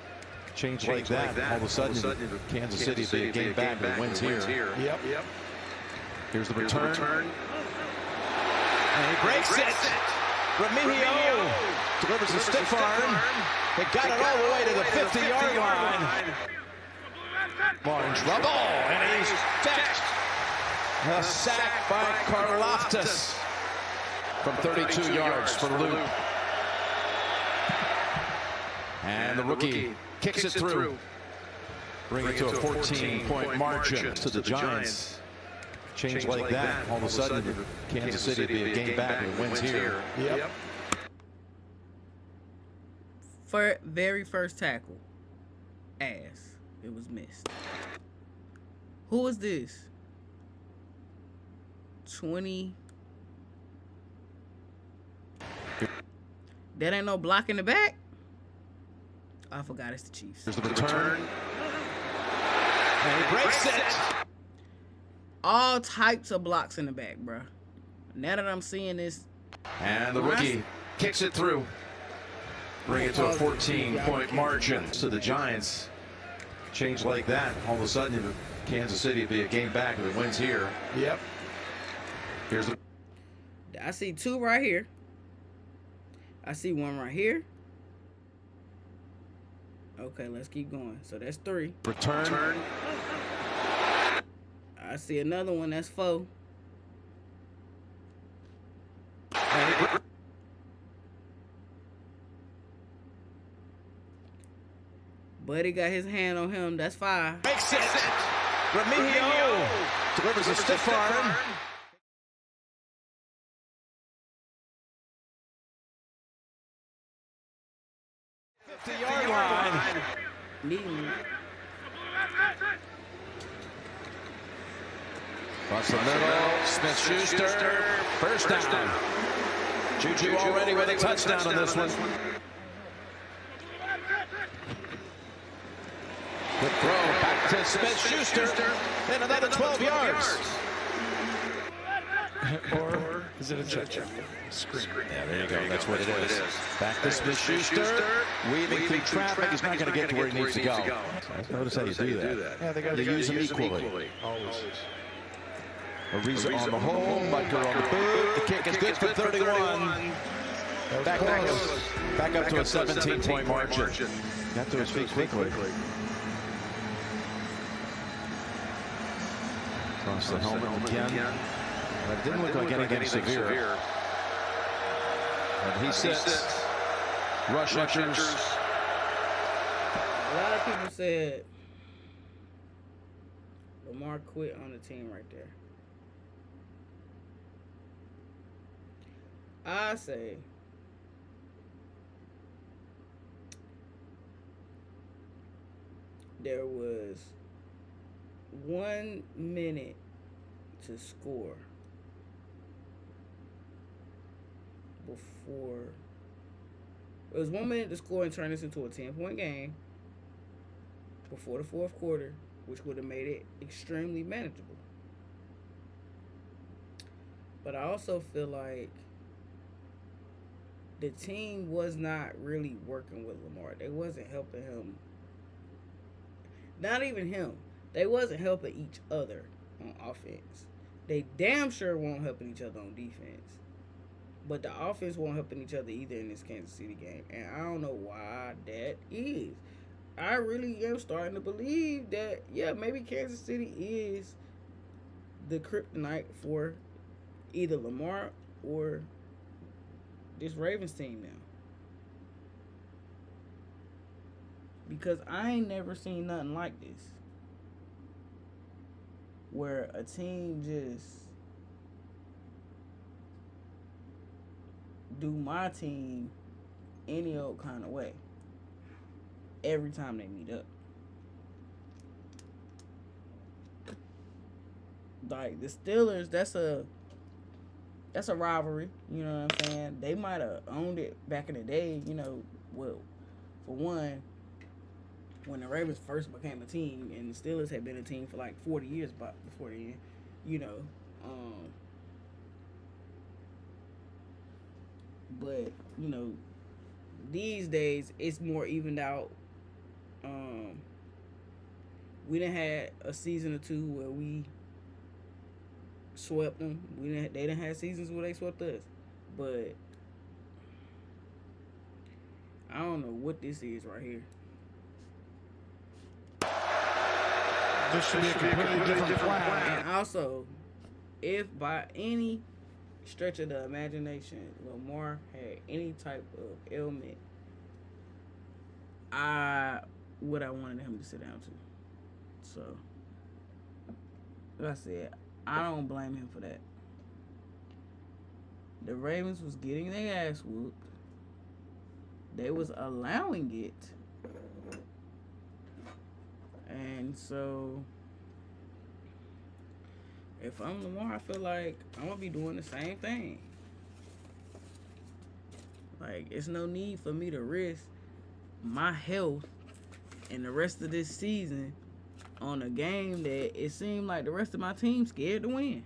Change like that, all of a sudden, Kansas City be a game back and wins here. Yep. Here's the return. And he breaks it. Remigio delivers a stiff arm. They got it all the way to the 50-yard line. More in trouble, and he's sacked. A sack by Karlaftis from 32 yards for Luke. And the rookie kicks it through. Bring it to a 14-point margin to the Giants. Change like that, all of a sudden, Kansas City be a game back and wins here. Yep. For very first tackle, ass. It was missed. Who is this? 20. That ain't no block in the back? I forgot it's the Chiefs. Here's the return. And he breaks it. All types of blocks in the back, bro. Now that I'm seeing this. And the rookie kicks it through. Bring it to a 14-point margin to the Giants. Change like that, all of a sudden, Kansas City be a game back and it wins here. Yep. Here's the. I see two right here. I see one right here. Okay, let's keep going. So that's 3. Return. I see another one. That's 4. Buddy got his hand on him. That's 5. Makes it. Remigio delivers a stiff arm. The 50-yard line. Needing. Across the middle, Smith-Schuster, first down. Juju already with a touchdown on this one. Good throw back to Smith-Schuster, and another 12 yards. Or is it a check? Screen. Yeah, there you go. That's what it is. Back to Smith-Schuster. Weaving through traffic. He's not going to get to where he needs to go. Notice how you do that. Yeah, They use them equally. Always. Ariza on the hole. Butker on the boot. The kick is good for 31. Back up to a 17-point margin. Got to his feet quickly. Across the helmet again. That didn't look like anything severe. And he sits. Rush enters. A lot of people said Lamar quit on the team right there. I say there was 1 minute to score before. It was 1 minute to score and turn this into a 10-point game before the fourth quarter, which would have made it extremely manageable. But I also feel like the team was not really working with Lamar. They wasn't helping him. Not even him. They wasn't helping each other on offense. They damn sure weren't helping each other on defense. But the offense won't helping each other either in this Kansas City game. And I don't know why that is. I really am starting to believe that, yeah, maybe Kansas City is the kryptonite for either Lamar or this Ravens team now. Because I ain't never seen nothing like this. Where a team just do my team any old kind of way every time they meet up. Like the Steelers, that's a rivalry, you know what I'm saying? They might have owned it back in the day, you know, well, for one, when the Ravens first became a team, and the Steelers had been a team for like 40 years before then, you know. But, you know, these days, it's more evened out. We done had a season or two where we swept them. They done had seasons where they swept us. But I don't know what this is right here. This should be a completely different plan. And also, if by any stretch of the imagination Lamar had any type of ailment, I wanted him to sit down too. So, like I said, I don't blame him for that. The Ravens was getting their ass whooped. They was allowing it. And so, if I'm Lamar, I feel like I'm going to be doing the same thing. Like, it's no need for me to risk my health and the rest of this season on a game that it seemed like the rest of my team scared to win.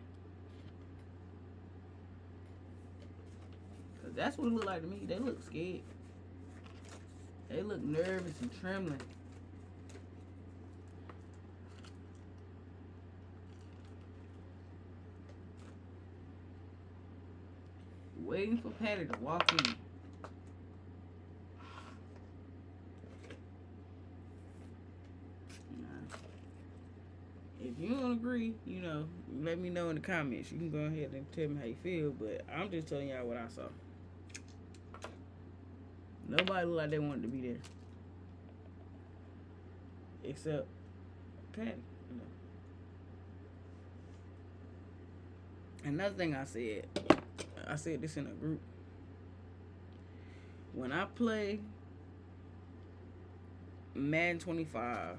Because that's what it looked like to me. They look scared. They look nervous and trembling. Waiting for Patty to walk in. If you don't agree, you know, let me know in the comments. You can go ahead and tell me how you feel, but I'm just telling y'all what I saw. Nobody looked like they wanted to be there. Except Patty, you know. Another thing I said this in a group. When I play Madden 25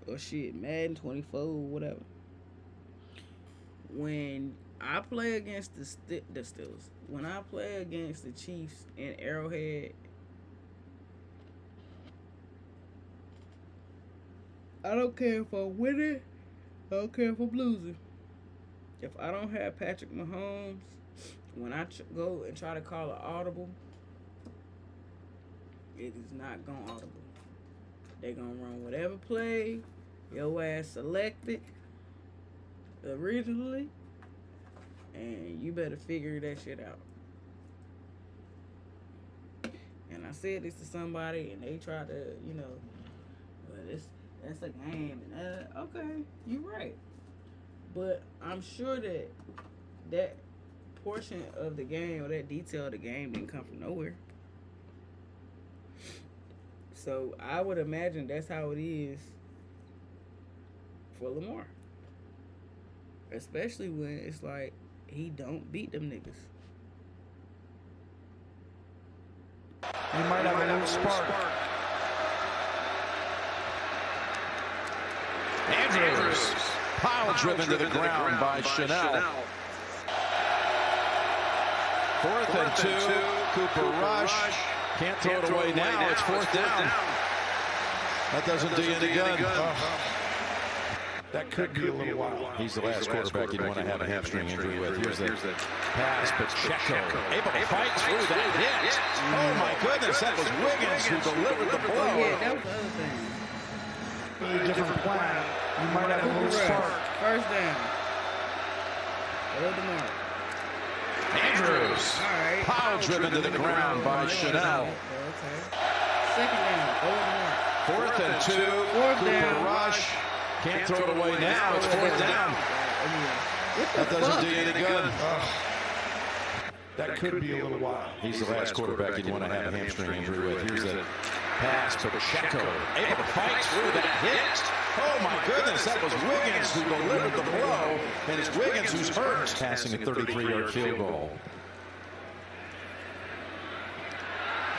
or Madden 24, whatever. When I play against the Steelers, when I play against the Chiefs in Arrowhead, I don't care if I'm winning, I don't care if I'm losing. If I don't have Patrick Mahomes, when I go and try to call an audible, it is not going to audible. They're going to run whatever play your ass selected originally, and you better figure that shit out. And I said this to somebody, and they tried to, well, that's a game. And okay, you're right. But I'm sure that portion of the game or that detail of the game didn't come from nowhere. So I would imagine that's how it is for Lamar. Especially when it's like he don't beat them niggas. He might have a little spark. Andrews. Pile driven to the ground by Chanel. 4th and 2. Cooper Rush. Can't throw it away now. It's 4th down. That doesn't do you any good. That could be a little while. He's the last quarterback you'd want to have a hamstring injury with. Here's the pass, Pacheco able to fight through that hit. Oh my goodness, that was Wiggins who delivered the blow. Yeah, that was the other thing. A different plan. You might have a little spark. First down. Go to Mark. Andrews. All right. Pile driven to the ground by Chanel. Okay. Second down. Go to Mark. 4th and 2. Fourth Cooper down. Rush. Can't throw it away now. It's 4th down. That doesn't do you any good. That could be a little while. He's the last quarterback you'd want to have a hamstring injury with. Here's the pass, Pacheco able to fight through that hit. Oh my goodness, that was Wiggins who delivered the blow, and it's Wiggins who's hurt, passing a 33-yard field goal.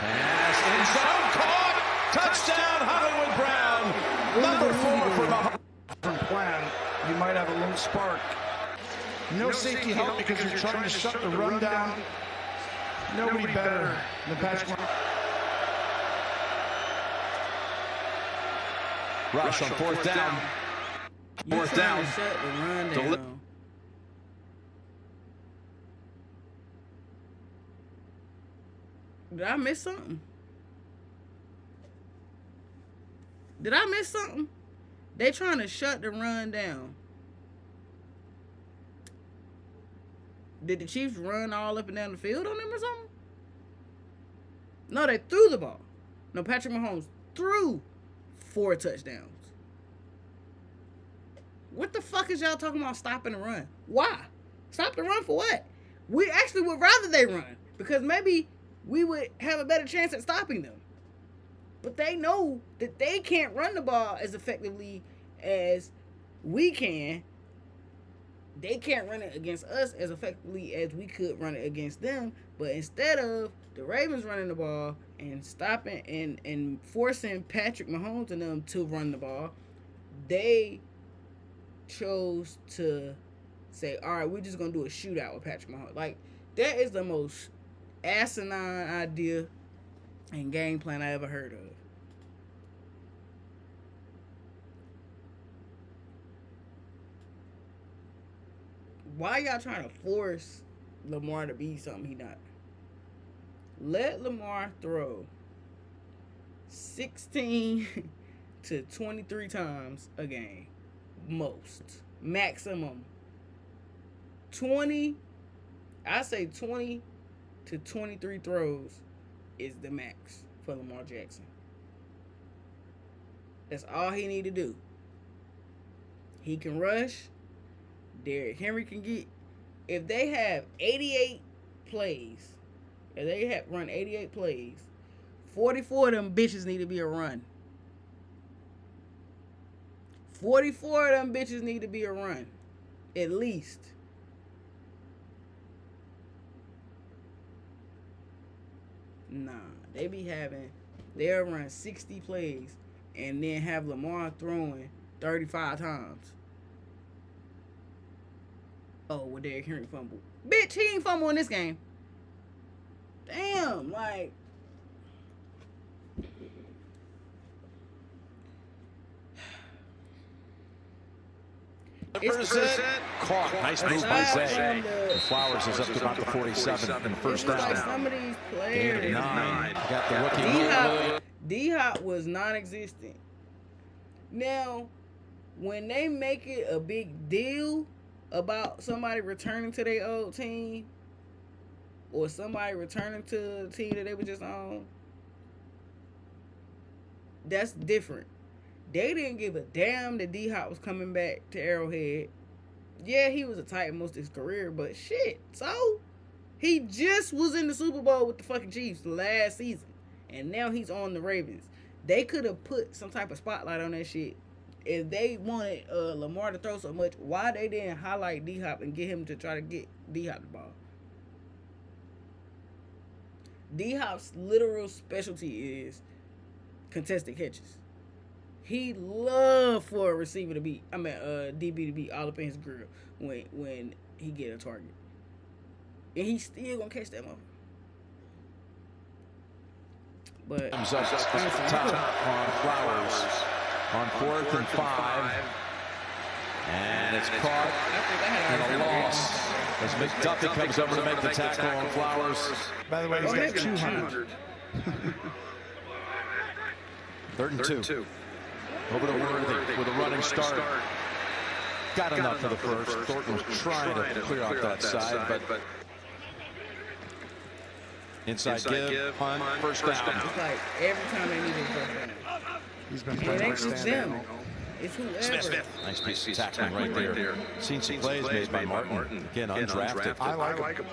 Pass in zone, caught, touchdown Hollywood Brown, number 4 for Mahomes. Different plan. You might have a little spark. No safety help because you're trying to shut the run down. Nobody better than Patrick Mahomes. Rush on 4th down. You 4th trying down. to shut the run down. Did I miss something? Did I miss something? They trying to shut the run down. Did the Chiefs run all up and down the field on them or something? No, they threw the ball. No, Patrick Mahomes threw 4 touchdowns. What the fuck is y'all talking about stopping the run? Why? Stop the run for what? We actually would rather they run because maybe we would have a better chance at stopping them. But they know that they can't run the ball as effectively as we can. They can't run it against us as effectively as we could run it against them. But instead of the Ravens running the ball and stopping and forcing Patrick Mahomes and them to run the ball, they chose to say, all right, we're just going to do a shootout with Patrick Mahomes. Like, that is the most asinine idea and game plan I ever heard of. Why y'all trying to force Lamar to be something he not? Let Lamar throw 16 to 23 times a game. Most. Maximum. 20. I say 20 to 23 throws is the max for Lamar Jackson. That's all he need to do. He can rush. Derrick Henry can get. If they have 88 plays, if they have run 88 plays, 44 of them bitches need to be a run. 44 of them bitches need to be a run. At least. Nah, they be having, they'll run 60 plays and then have Lamar throwing 35 times. Oh, well, Derrick Henry fumbled. Bitch, he ain't fumble in this game. Damn, like. It's Caught. Nice move by aside Zay. from the- Flowers is up to about the 47 in the first it's like down. some of these Gain of players. 9. Got the rookie. D-Hop was non-existent. Now, when they make it a big deal about somebody returning to their old team or somebody returning to the team that they were just on, that's different. They didn't give a damn that D-Hop was coming back to Arrowhead. Yeah, he was a Titan most of his career, but shit. So, he just was in the Super Bowl with the fucking Chiefs last season. And now he's on the Ravens. They could have put some type of spotlight on that shit. If they wanted Lamar to throw so much, why they didn't highlight D-Hop and get him to try to get D-Hop the ball? D-Hop's literal specialty is contested catches. He loved for a receiver to be, DB to be all up in his grill when he get a target. And he's still gonna catch that motherfucker. But Comes up at the top on Flowers on 4th and 5. And it's caught and a loss as McDuffie comes over to make the tackle on Flowers. By the way, he's got 200. 3rd and 2. Over to Worthy with a running start. Got enough for the first. Thornton was trying to clear off that side, but inside give, punt, first down. it's like every time they need a first down. He's been And it playing ain't just them. outstanding. It's whoever. Nice piece of tackling right there. Seen some plays made by Martin. Again, undrafted. I like him.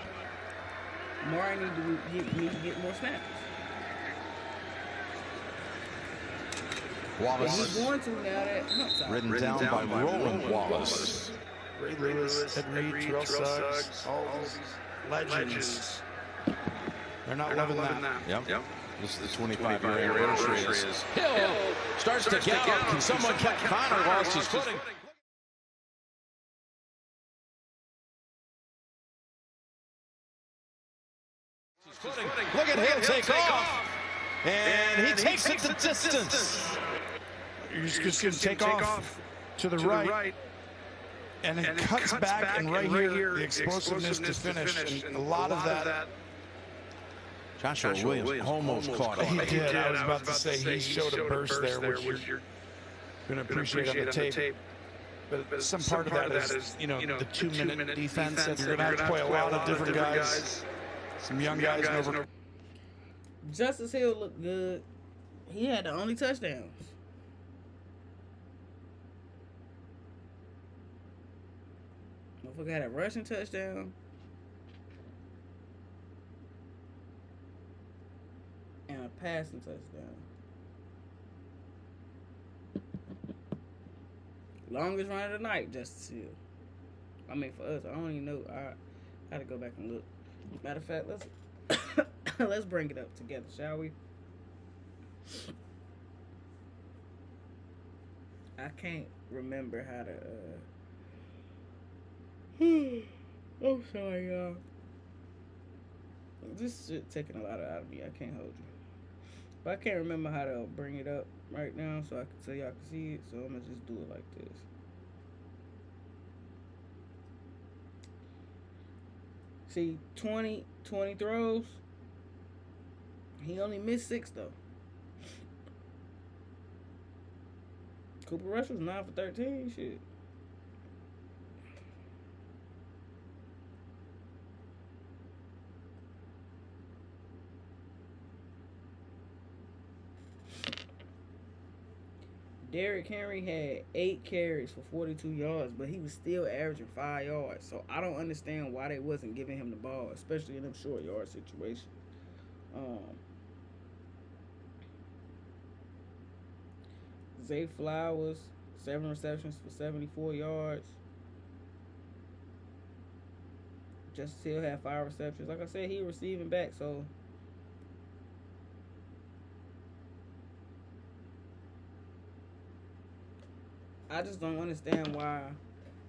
Martin need to get more snaps. And he's Wallace going to now that Hunt's out. ridden down by Roland Wallace. Ray Lewis, Ed Reed, Terrell Suggs, all these legends. They're not loving that. Yep. This is the 25-year anniversary. Hill starts to gallop. Can someone catch Connor? Lost his footing. Look at him take off. And he takes it the distance. You're just going to take off to the right. And it cuts back, and right here, the explosiveness to finish. And a lot of that. Joshua Williams almost caught He it. did. I was about to say he showed a burst there, which you're going to appreciate on the tape. But some part of that is, the 2-minute defense. And you're going to have to play a lot of different guys. Some young guys. Justice Hill looked good. He had the only touchdowns. Motherfucker had a rushing touchdown. And a passing touchdown. Longest run of the night, Justice Hill. I mean, for us, I don't even know. I had to go back and look. Matter of fact, let's bring it up together, shall we? I can't remember how to. I'm sorry, y'all. This shit taking a lot out of me. I can't hold you. But I can't remember how to bring it up right now so y'all can see it. So I'm gonna just do it like this. See, 20 throws. He only missed 6 though. Cooper Rush was 9 for 13. Shit. Derrick Henry had 8 carries for 42 yards, but he was still averaging 5 yards. So I don't understand why they wasn't giving him the ball, especially in them short yard situations. Zay Flowers, 7 receptions for 74 yards. Justice Hill had 5 receptions. Like I said, he receiving back, so I just don't understand why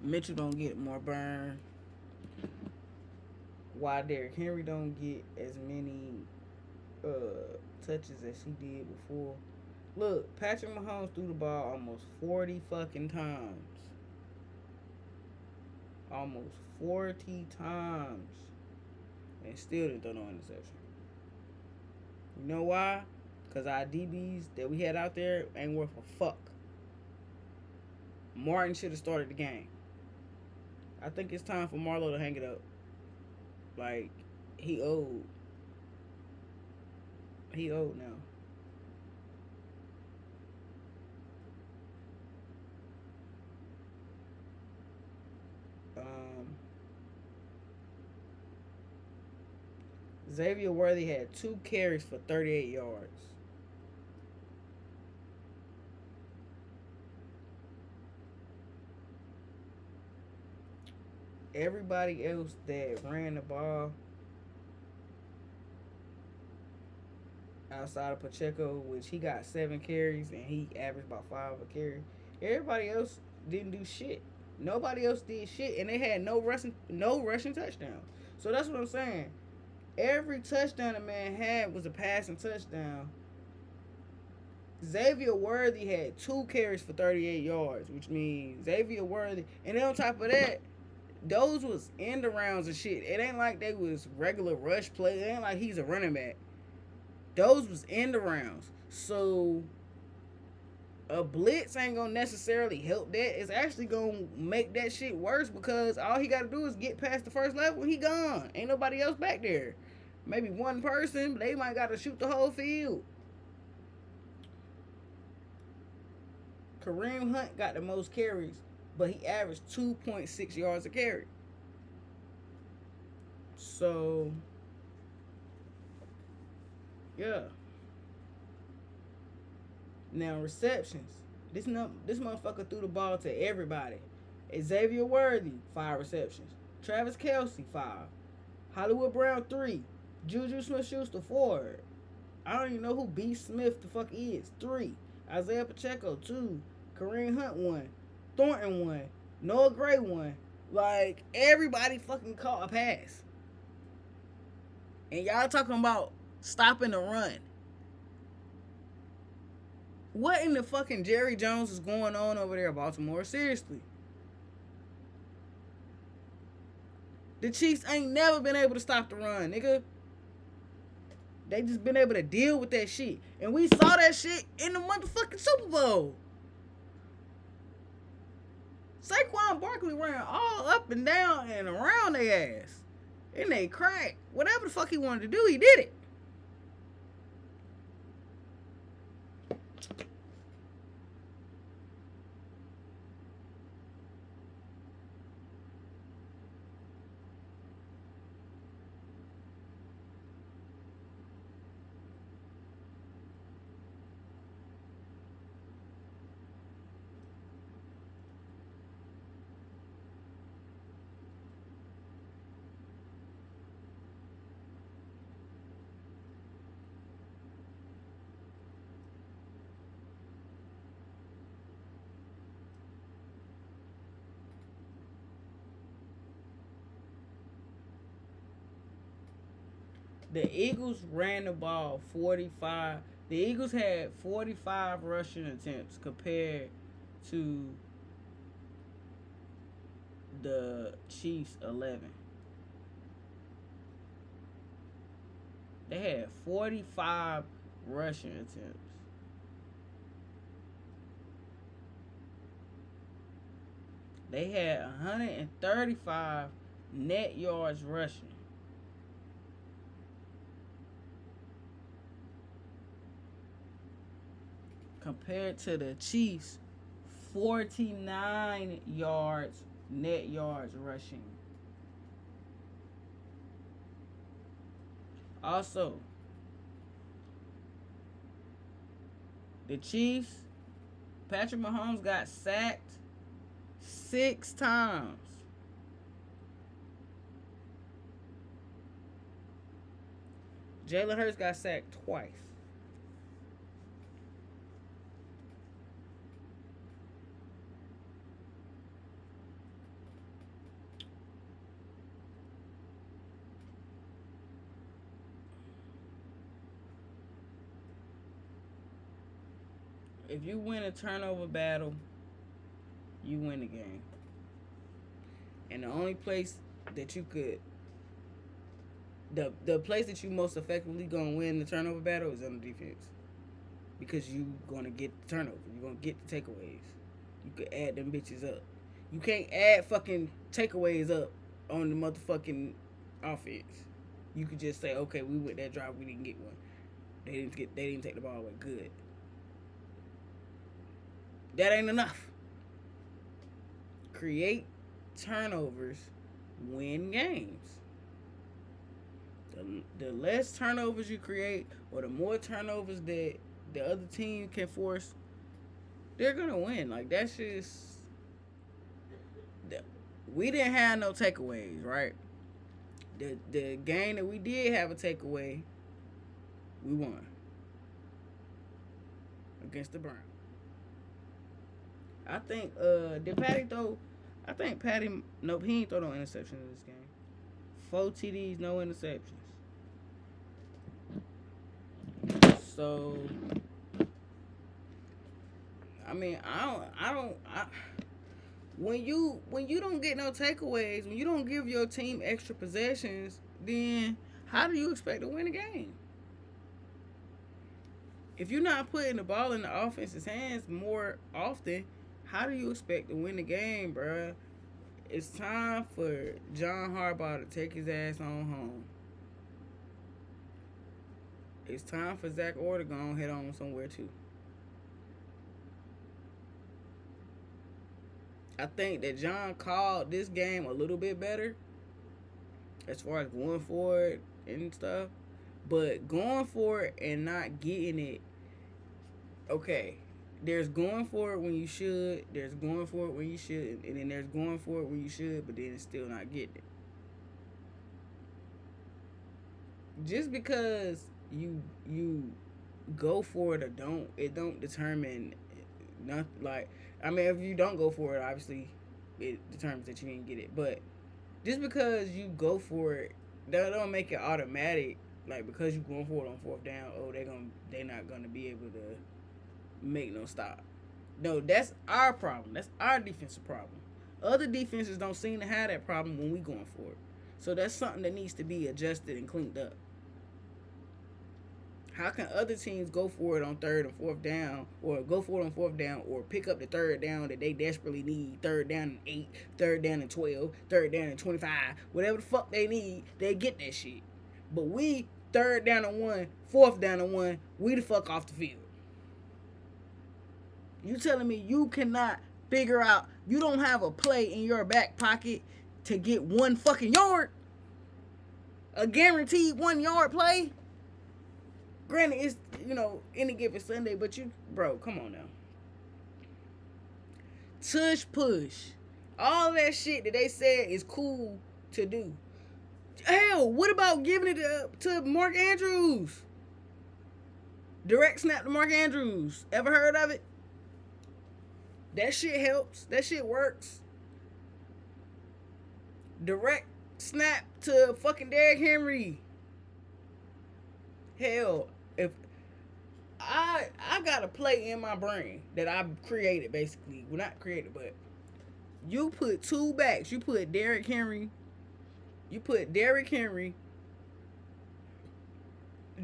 Mitchell don't get more burn. Why Derrick Henry don't get as many touches as he did before. Look, Patrick Mahomes threw the ball almost 40 fucking times. almost 40 times and still didn't throw no interception. You know why? Because our DBs that we had out there ain't worth a fuck. Martin should have started the game. I think it's time for Marlo to hang it up. Like, he old. He old now. Xavier Worthy had 2 carries for 38 yards. Everybody else that ran the ball outside of Pacheco, which he got 7 carries and he averaged about 5 a carry. Everybody else didn't do shit. Nobody else did shit, and they had no rushing touchdowns. So that's what I'm saying. Every touchdown the man had was a passing touchdown. Xavier Worthy had 2 carries for 38 yards, which means Xavier Worthy, and then on top of that, those was end arounds and shit. It ain't like they was regular rush play. It ain't like he's a running back. Those was end arounds. So a blitz ain't gonna necessarily help that. It's actually gonna make that shit worse because all he gotta do is get past the first level and he gone. Ain't nobody else back there. Maybe one person, but they might gotta shoot the whole field. Kareem Hunt got the most carries, but he averaged 2.6 yards a carry. So, yeah. Now, receptions. This motherfucker threw the ball to everybody. Xavier Worthy, 5 receptions. Travis Kelce, 5. Hollywood Brown, 3. Juju Smith-Schuster, 4. I don't even know who B. Smith the fuck is. 3. Isaiah Pacheco, 2. Kareem Hunt, 1. Thornton, 1. Noah Gray, 1. Like, everybody fucking caught a pass. And y'all talking about stopping the run. What in the fucking Jerry Jones is going on over there, Baltimore? Seriously. The Chiefs ain't never been able to stop the run, nigga. They just been able to deal with that shit. And we saw that shit in the motherfucking Super Bowl. Saquon Barkley ran all up and down and around their ass. And they cracked. Whatever the fuck he wanted to do, he did it. The Eagles ran the ball 45. The Eagles had 45 rushing attempts compared to the Chiefs 11. They had 45 rushing attempts. They had 135 net yards rushing. Compared to the Chiefs, 49 yards, net yards rushing. Also, the Chiefs, Patrick Mahomes got sacked 6 times. Jalen Hurts got sacked twice. If you win a turnover battle, you win the game. And the only place that you could, the place that you most effectively gonna win the turnover battle is on the defense, because you gonna get the turnover, you gonna get the takeaways. You could add them bitches up. You can't add fucking takeaways up on the motherfucking offense. You could just say, okay, we went that drive, we didn't get one. They didn't take the ball away. Good. That ain't enough. Create turnovers, win games. The less turnovers you create, or the more turnovers that the other team can force, they're gonna win. Like, that's just. We didn't have no takeaways, right? The game that we did have a takeaway, we won against the Browns. I think did Patty throw? I think Patty, nope, he ain't throw no interceptions in this game. 4 TDs, no interceptions. So, I mean, when you don't get no takeaways, when you don't give your team extra possessions, then how do you expect to win a game? If you're not putting the ball in the offense's hands more often, how do you expect to win the game, bruh? It's time for John Harbaugh to take his ass on home. It's time for Zach Orr to go and head on somewhere too. I think that John called this game a little bit better as far as going for it and stuff. But going for it and not getting it, okay, there's going for it when you should, there's going for it when you shouldn't, and then there's going for it when you should, but then it's still not getting it. Just because you go for it or don't, it don't determine nothing. Like, I mean, if you don't go for it, obviously it determines that you didn't get it. But just because you go for it, that don't make it automatic. Like, because you going for it on 4th down, oh, they're not gonna be able to make no stop. No, that's our problem. That's our defensive problem. Other defenses don't seem to have that problem when we going for it. So that's something that needs to be adjusted and cleaned up. How can other teams go for it on 3rd and 4th down, or go for it on 4th down, or pick up the 3rd down that they desperately need, 3rd down and 8, 3rd down and 12, 3rd down and 25, whatever the fuck they need, they get that shit. But we 3rd down and 1, 4th down and 1, we the fuck off the field. You telling me you cannot figure out, you don't have a play in your back pocket to get 1 fucking yard? A guaranteed 1 yard play? Granted, it's, any given Sunday, but bro, come on now. Tush push. All that shit that they said is cool to do. Hell, what about giving it to Mark Andrews? Direct snap to Mark Andrews. Ever heard of it? That shit helps. That shit works. Direct snap to fucking Derrick Henry. Hell, if I got a play in my brain that I created, basically. Well, not created, but you put 2 backs. You put Derrick Henry,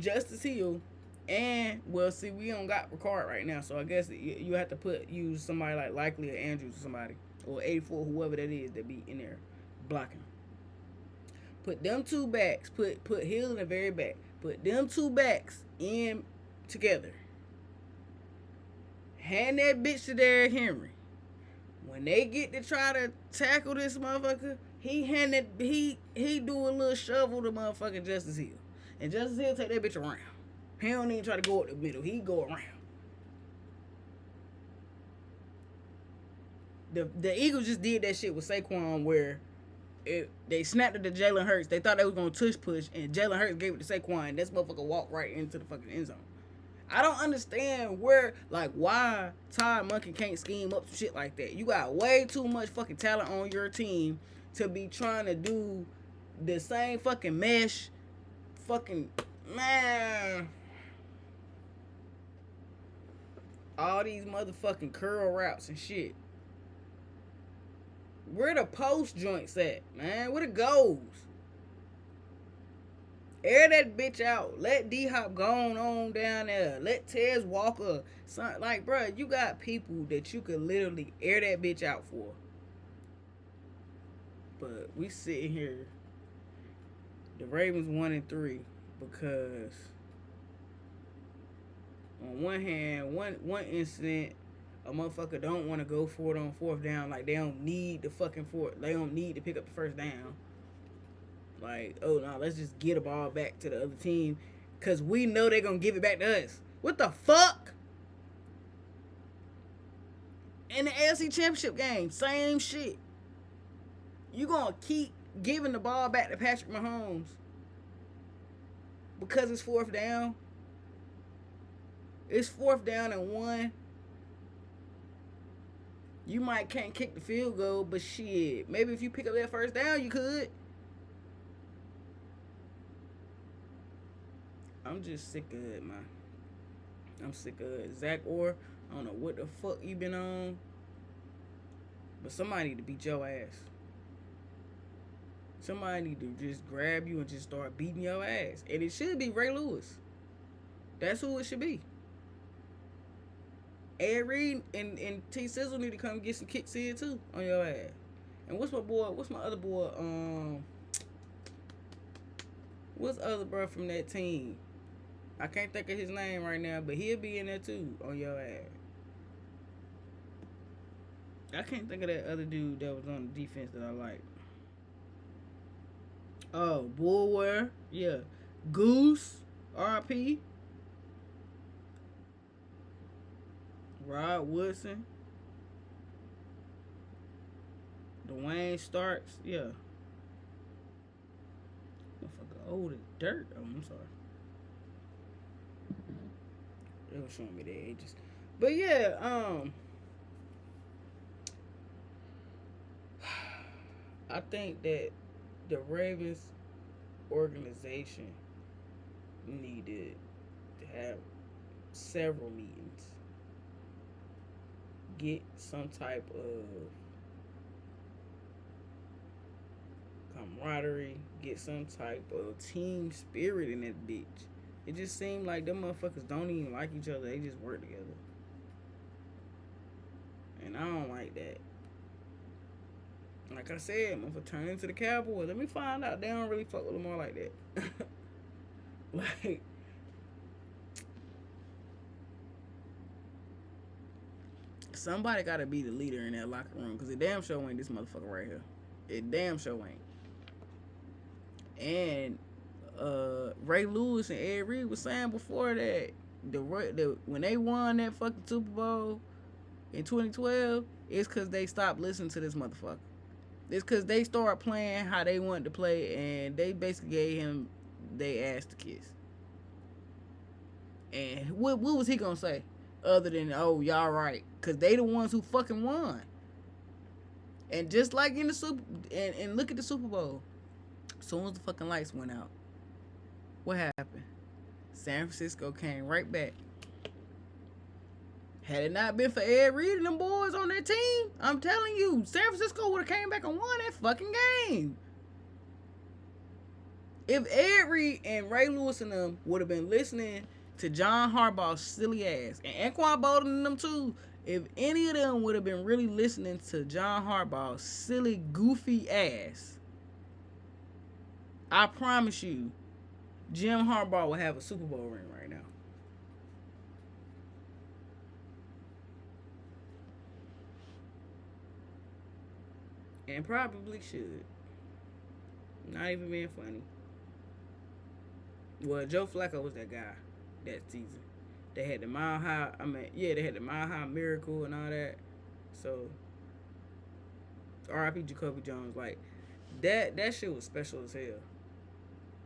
Justice Hill, and, well, see, we don't got Ricard right now, so I guess you have to use somebody like Likely or Andrews or somebody, or 84, whoever that is that be in there blocking. Put them 2 backs. Put Hill in the very back. Put them 2 backs in together. Hand that bitch to Derrick Henry. When they get to try to tackle this motherfucker, he do a little shovel to motherfucking Justice Hill. And Justice Hill take that bitch around. He don't even try to go up the middle. He go around. The Eagles just did that shit with Saquon where they snapped it to Jalen Hurts. They thought they was going to tush push, and Jalen Hurts gave it to Saquon, and this motherfucker walked right into the fucking end zone. I don't understand why Todd Monken can't scheme up some shit like that. You got way too much fucking talent on your team to be trying to do the same fucking mesh. Fucking, man. All these motherfucking curl routes and shit. Where the post joints at, man? Where the goals? Air that bitch out. Let D-Hop go on down there. Let Tez Walker. Like, bruh, you got people that you could literally air that bitch out for. But we sitting here. The Ravens 1-3 because on one hand, one incident, a motherfucker don't want to go for it on fourth down. Like, they don't need the fucking fourth. They don't need to pick up the first down. Like, oh, no, let's just get the ball back to the other team because we know they're going to give it back to us. What the fuck? In the AFC Championship game, same shit. You going to keep giving the ball back to Patrick Mahomes because it's fourth down? It's fourth down and 1. You can't kick the field goal, but shit, maybe if you pick up that first down, you could. I'm just sick of it, man. I'm sick of it. Zach Orr, I don't know what the fuck you been on, but somebody need to beat your ass. Somebody need to just grab you and just start beating your ass. And it should be Ray Lewis. That's who it should be. Ed Reed and T Sizzle need to come get some kicks in too on your ass. And what's my other boy? What's the other bro from that team? I can't think of his name right now, but he'll be in there too on your ass. I can't think of that other dude that was on the defense that I like. Oh, Bullware. Yeah. Goose. RP. Rod Woodson. Dwayne Starks. Yeah. Motherfucker old as dirt. Oh, I'm sorry. It was showing me their ages. But yeah, I think that the Ravens organization needed to have several meetings. Get some type of camaraderie. Get some type of team spirit in that bitch. It just seemed like them motherfuckers don't even like each other. They just work together. And I don't like that. Like I said, motherfucker turn into the Cowboys. Let me find out they don't really fuck with Lamar like that. Like, somebody gotta be the leader in that locker room, because it damn sure ain't this motherfucker right here. It damn sure ain't. And Ray Lewis and Ed Reed was saying before that when they won that fucking Super Bowl in 2012, it's because they stopped listening to this motherfucker. It's because they started playing how they wanted to play, and they basically gave him they ass to kiss. And what was he gonna say other than, oh, y'all right? Because they the ones who fucking won. And just like in the and look at the Super Bowl, as soon as the fucking lights went out, what happened? San Francisco came right back. Had it not been for Ed Reed and them boys on that team, I'm telling you, San Francisco would have came back and won that fucking game. If Ed Reed and Ray Lewis and them would have been listening to John Harbaugh's silly ass, and Anquan Bolden and them too, if any of them would have been really listening to John Harbaugh's silly, goofy ass, I promise you, Jim Harbaugh will have a Super Bowl ring right now. And probably should. Not even being funny. Well, Joe Flacco was that guy that season. They had the Mile High, they had the Mile High Miracle and all that. So, R.I.P. Jacoby Jones. Like, that shit was special as hell.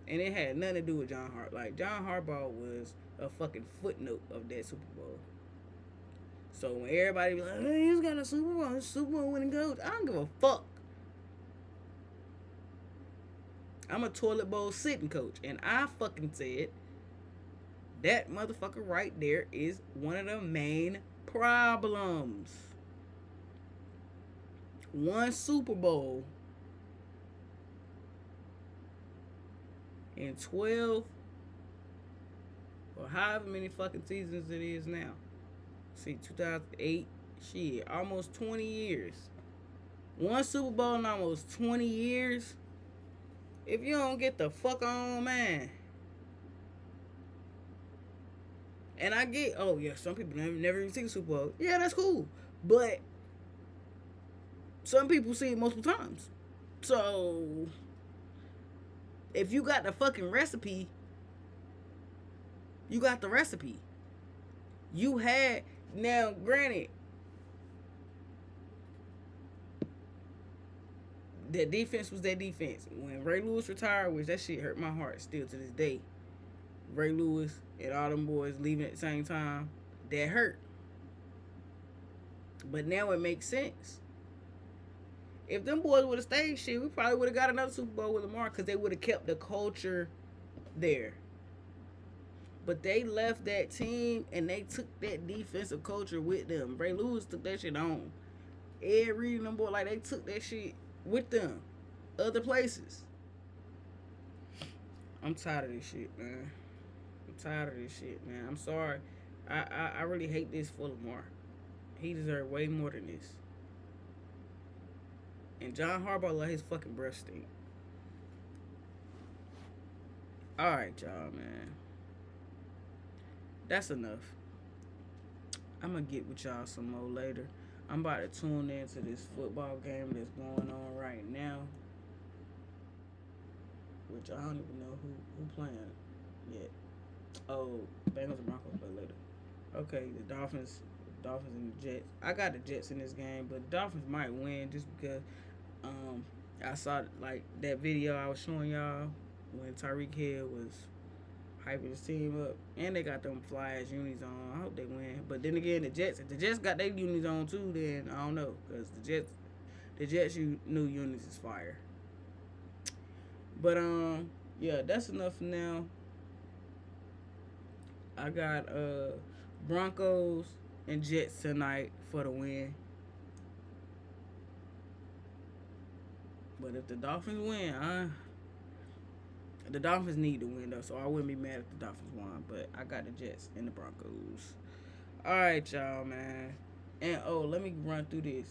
And it had nothing to do with John Harbaugh. Like, John Harbaugh was a fucking footnote of that Super Bowl. So when everybody be like, hey, he's got a Super Bowl winning coach, I don't give a fuck. I'm a toilet bowl sitting coach. And I fucking said, that motherfucker right there is one of the main problems. one Super Bowl in 12 or however many fucking seasons it is now. See, 2008, shit, almost 20 years. One Super Bowl in almost 20 years. If you don't get the fuck on, man. And I get, oh yeah, some people never even see the Super Bowl. Yeah, that's cool. But some people see it multiple times. So if you got the fucking recipe, you got the recipe. You had, now granted, that defense was that defense. When Ray Lewis retired, which that shit hurt my heart still to this day. Ray Lewis and all them boys leaving at the same time, that hurt. But now it makes sense. If them boys would have stayed, shit, we probably would have got another Super Bowl with Lamar because they would have kept the culture there. But they left that team and they took that defensive culture with them. Ray Lewis took that shit on. Ed Reed and them boys, like, they took that shit with them. Other places. I'm tired of this shit, man. I'm tired of this shit, man. I'm sorry. I really hate this for Lamar. He deserved way more than this. And John Harbaugh let his fucking breath stink. Alright, y'all, man. That's enough. I'm gonna get with y'all some more later. I'm about to tune into this football game that's going on right now. Which I don't even know who playing yet. Oh, Bengals and Broncos play later. Okay, the Dolphins and the Jets. I got the Jets in this game, but the Dolphins might win just because I saw like that video I was showing y'all when Tyreek Hill was hyping his team up, and they got them fly-ass unis on. I hope they win. But then again, the Jets, if the Jets got their unis on too, then I don't know, because the Jets new unis is fire. But yeah, that's enough for now. I got Broncos and Jets tonight for the win. But if the Dolphins win, the Dolphins need to win though, so I wouldn't be mad if the Dolphins won. But I got the Jets and the Broncos. All right, y'all, man. And let me run through this.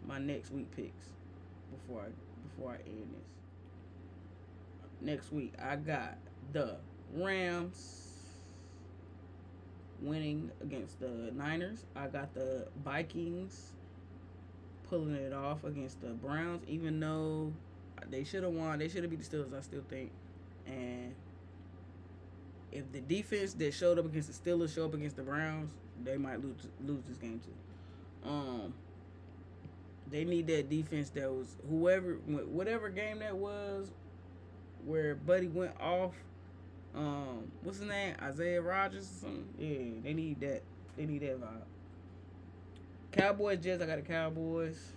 My next week picks before I end this. Next week I got the Rams winning against the Niners. I got the Vikings pulling it off against the Browns, even though they should have won. They should have beat the Steelers, I still think. And if the defense that showed up against the Steelers show up against the Browns, they might lose this game too. They need that defense that was whatever game that was where Buddy went off. What's his name? Isaiah Rodgers or something? Yeah, they need that. They need that vibe. Cowboys, Jets, I got the Cowboys.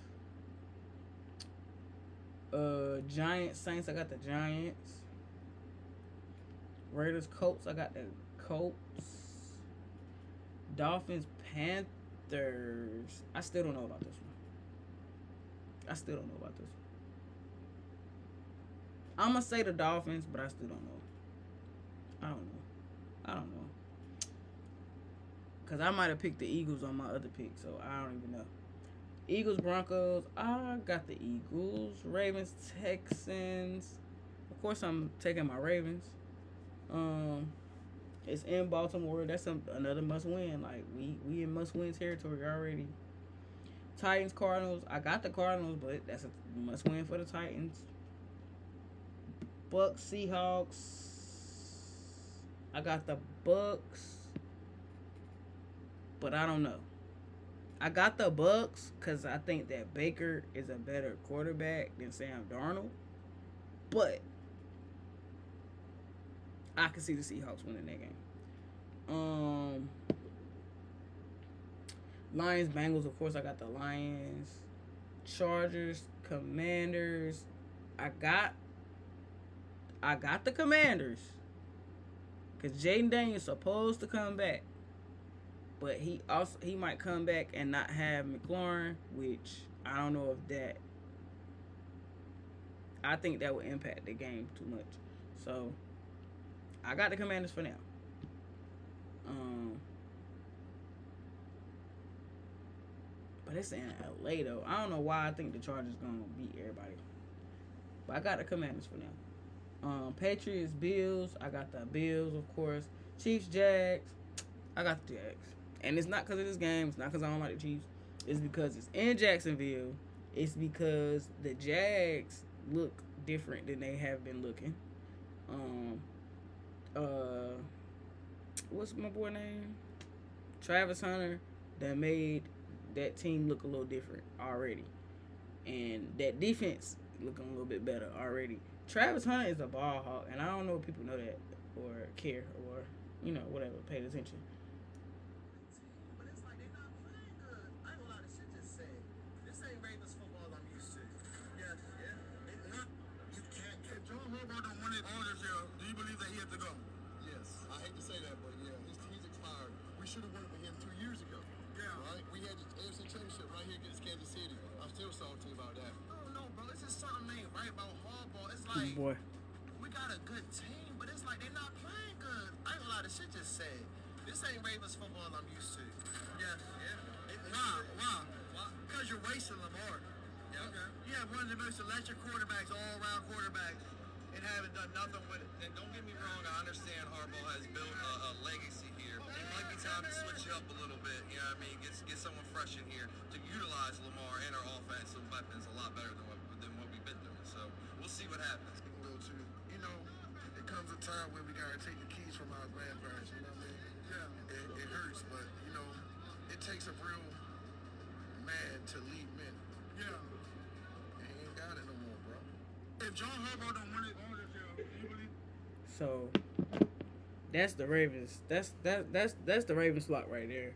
Giants, Saints, I got the Giants. Raiders, Colts, I got the Colts. Dolphins, Panthers. I still don't know about this one. I'm going to say the Dolphins, but I still don't know. I don't know. Because I might have picked the Eagles on my other pick, so I don't even know. Eagles, Broncos. I got the Eagles. Ravens, Texans. Of course, I'm taking my Ravens. It's in Baltimore. That's another must-win. Like, we in must-win territory already. Titans, Cardinals. I got the Cardinals, but that's a must-win for the Titans. Bucks, Seahawks. I got the Bucks, but I don't know. I got the Bucks because I think that Baker is a better quarterback than Sam Darnold, but I can see the Seahawks winning that game. Lions, Bengals, of course I got the Lions. Chargers, Commanders. I got the Commanders because Jaden Daniels supposed to come back, But he might come back and not have McLaurin, which I don't know if that. I think that would impact the game too much. So I got the Commanders for now. But it's in LA though. I don't know why I think the Chargers gonna beat everybody. But I got the Commanders for now. Patriots, Bills. I got the Bills, of course. Chiefs, Jags. I got the Jags. And it's not because of this game. It's not because I don't like the Chiefs. It's because it's in Jacksonville. It's because the Jags look different than they have been looking. What's my boy name? Travis Hunter. That made that team look a little different already. And that defense looking a little bit better already. Travis Hunter is a ball hawk, and I don't know if people know that or care or, whatever, paid attention. But it's like they're not playing good. I ain't gonna lie, this shit just said. This ain't Ravens football I'm used to. Yeah. It's not. You can't. If Joe Harbaugh don't win it all this year, do you believe that he had to go? Yes. I hate to say that, but yeah, he's expired. We should have won it with him 2 years ago. Yeah. Right? We had the AFC Championship right here against Kansas City. I'm still salty about that. Oh, no, bro. It's just something ain't right about Harbaugh. It's like, Boy. we got a good team, but it's like they're not playing good. I ain't gonna lie, this shit just said. This ain't Ravens football I'm used to. Yeah. Why? Because you're wasting Lamar. Yeah. Okay. You have one of the most electric quarterbacks, all-around quarterbacks, and haven't done nothing with it. And don't get me wrong, I understand Harbaugh has built a legacy here. It might be time to switch it up a little bit. You know what I mean? Get someone fresh in here to utilize Lamar and our offensive weapons a lot better than what we've been doing. So we'll see what happens. It comes a time where we gotta take the keys from our grandparents. You know what I mean? Yeah. It hurts, but it takes a real man to lead men. Yeah. He ain't got it no more, bro. If John Harbaugh don't win it all this year, do you believe? So that's the Ravens. That's the Ravens slot right there.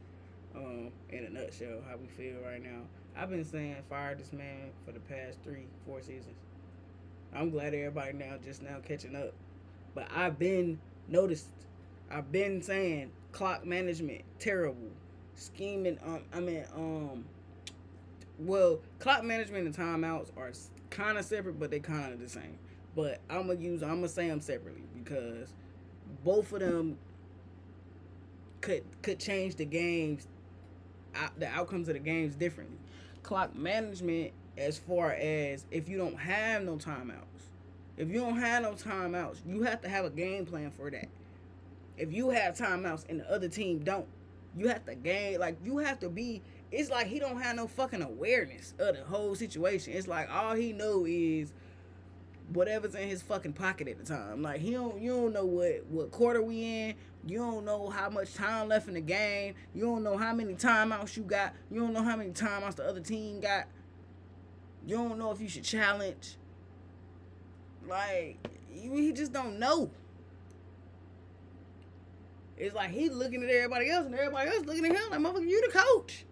In a nutshell, how we feel right now. I've been saying fire this man for the past 3-4 seasons. I'm glad everybody just now catching up. But I've been saying clock management terrible. Scheming. Well, clock management and timeouts are kind of separate, but they kind of the same. But I'm gonna say them separately because both of them could change the games, the outcomes of the games differently. Clock management, as far as if you don't have no timeouts. If you don't have no timeouts, you have to have a game plan for that. If you have timeouts and the other team don't, you have to it's like he don't have no fucking awareness of the whole situation. It's like all he know is whatever's in his fucking pocket at the time. Like you don't know what quarter we in. You don't know how much time left in the game. You don't know how many timeouts you got. You don't know how many timeouts the other team got. You don't know if you should challenge. Like, he just don't know. It's like he's looking at everybody else and everybody else looking at him like, motherfucker, you the coach.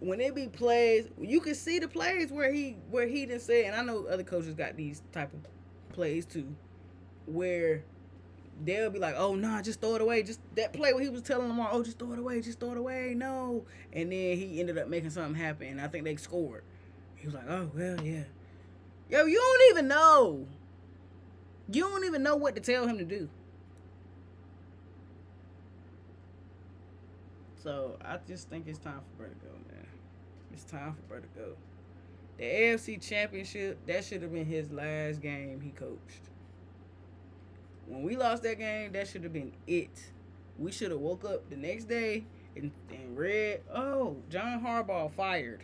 When it be plays, you can see the plays where he done said, and I know other coaches got these type of plays too, where they'll be like, oh, nah, just throw it away. Just that play where he was telling Lamar, oh, just throw it away, no. And then he ended up making something happen, and I think they scored. He was like, oh, well, yeah. Yo, you don't even know. You don't even know what to tell him to do. So, I just think it's time for Bro to go, man. It's time for Bro to go. The AFC Championship, that should have been his last game he coached. When we lost that game, that should have been it. We should have woke up the next day and read, oh, John Harbaugh fired.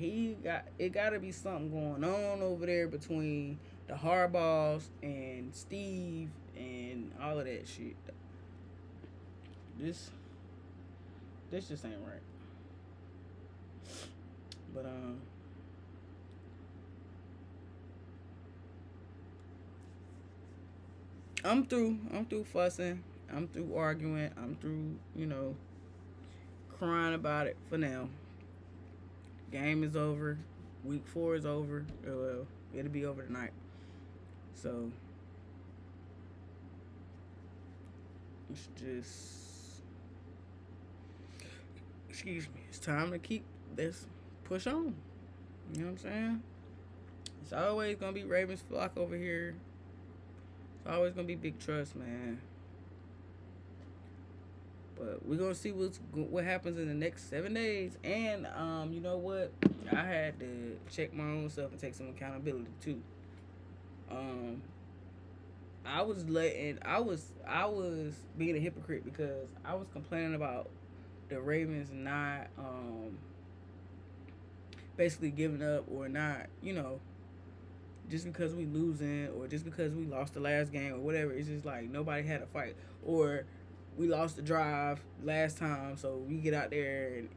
It got to be something going on over there between the Harbaughs and Steve and all of that shit. This just ain't right. But I'm through fussing. I'm through arguing. I'm through, crying about it for now. Game is over. Week 4 is over. Well, it'll be over tonight. So it's just, excuse me, it's time to keep this push on. You know what I'm saying? It's always gonna be Ravens flock over here. It's always gonna be Big Trust, man. But we're gonna see what happens in the next 7 days. And you know what? I had to check my own self and take some accountability too. I was being a hypocrite because I was complaining about the Ravens not basically giving up or not, you know, just because we losing or just because we lost the last game or whatever. It's just like nobody had a fight, or we lost the drive last time, so we get out there and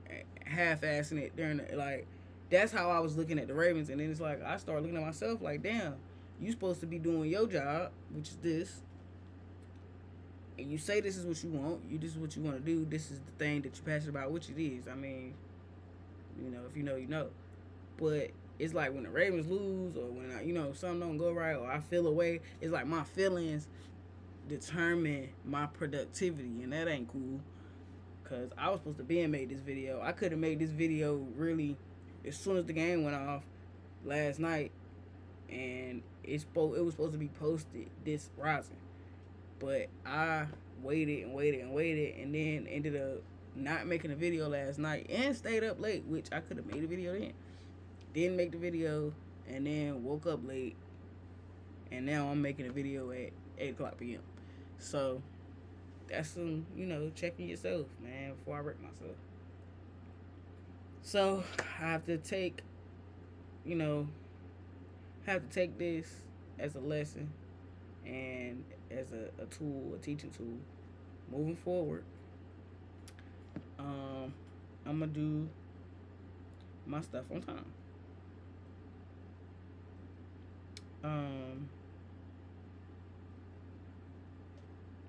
half-assing it during the, like, that's how I was looking at the Ravens. And then it's like I started looking at myself like, damn, you supposed to be doing your job, which is this, and you say this is what you want, this is what you want to do, this is the thing that you're passionate about, which it is. I mean, you know, if you know, you know. But it's like when the Ravens lose, or when you know, something don't go right, or I feel away, it's like my feelings determine my productivity, and that ain't cool. Cause I was supposed to be and made this video. I could have made this video really as soon as the game went off last night, and it was supposed to be posted this rising. But I waited and waited and waited, and then ended up not making a video last night and stayed up late, which I could have made a video then. Didn't make the video, and then woke up late, and now I'm making a video at 8 o'clock p.m. So that's some, you know, checking yourself, man, before I wreck myself. So I have to take, you know, this as a lesson and as a tool, a teaching tool, moving forward. I'm gonna do my stuff on time.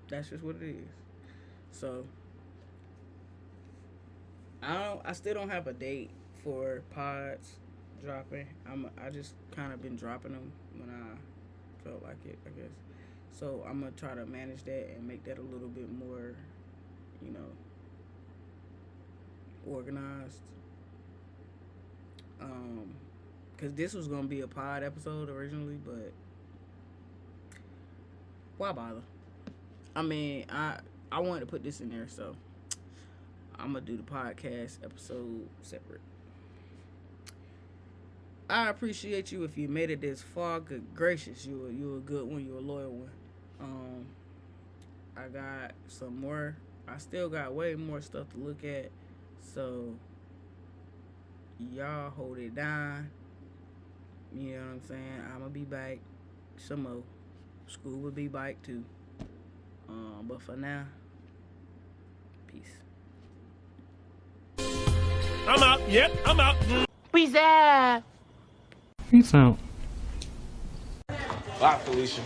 That's just what it is. So I still don't have a date for pods dropping. I just kind of been dropping them when I felt like it, I guess. So I'm gonna try to manage that and make that a little bit more, you know, organized. Cause this was gonna be a pod episode originally, but why bother? I mean, I wanted to put this in there, so I'm gonna do the podcast episode separate. I appreciate you if you made it this far. Good gracious, you a good one. You a loyal one. I got some more. I still got way more stuff to look at. So y'all hold it down. You know what I'm saying? I'm gonna be back some more. School will be back too. But for now, peace. I'm out. Yep, I'm out. Peace out. Peace out. Bye, Felicia.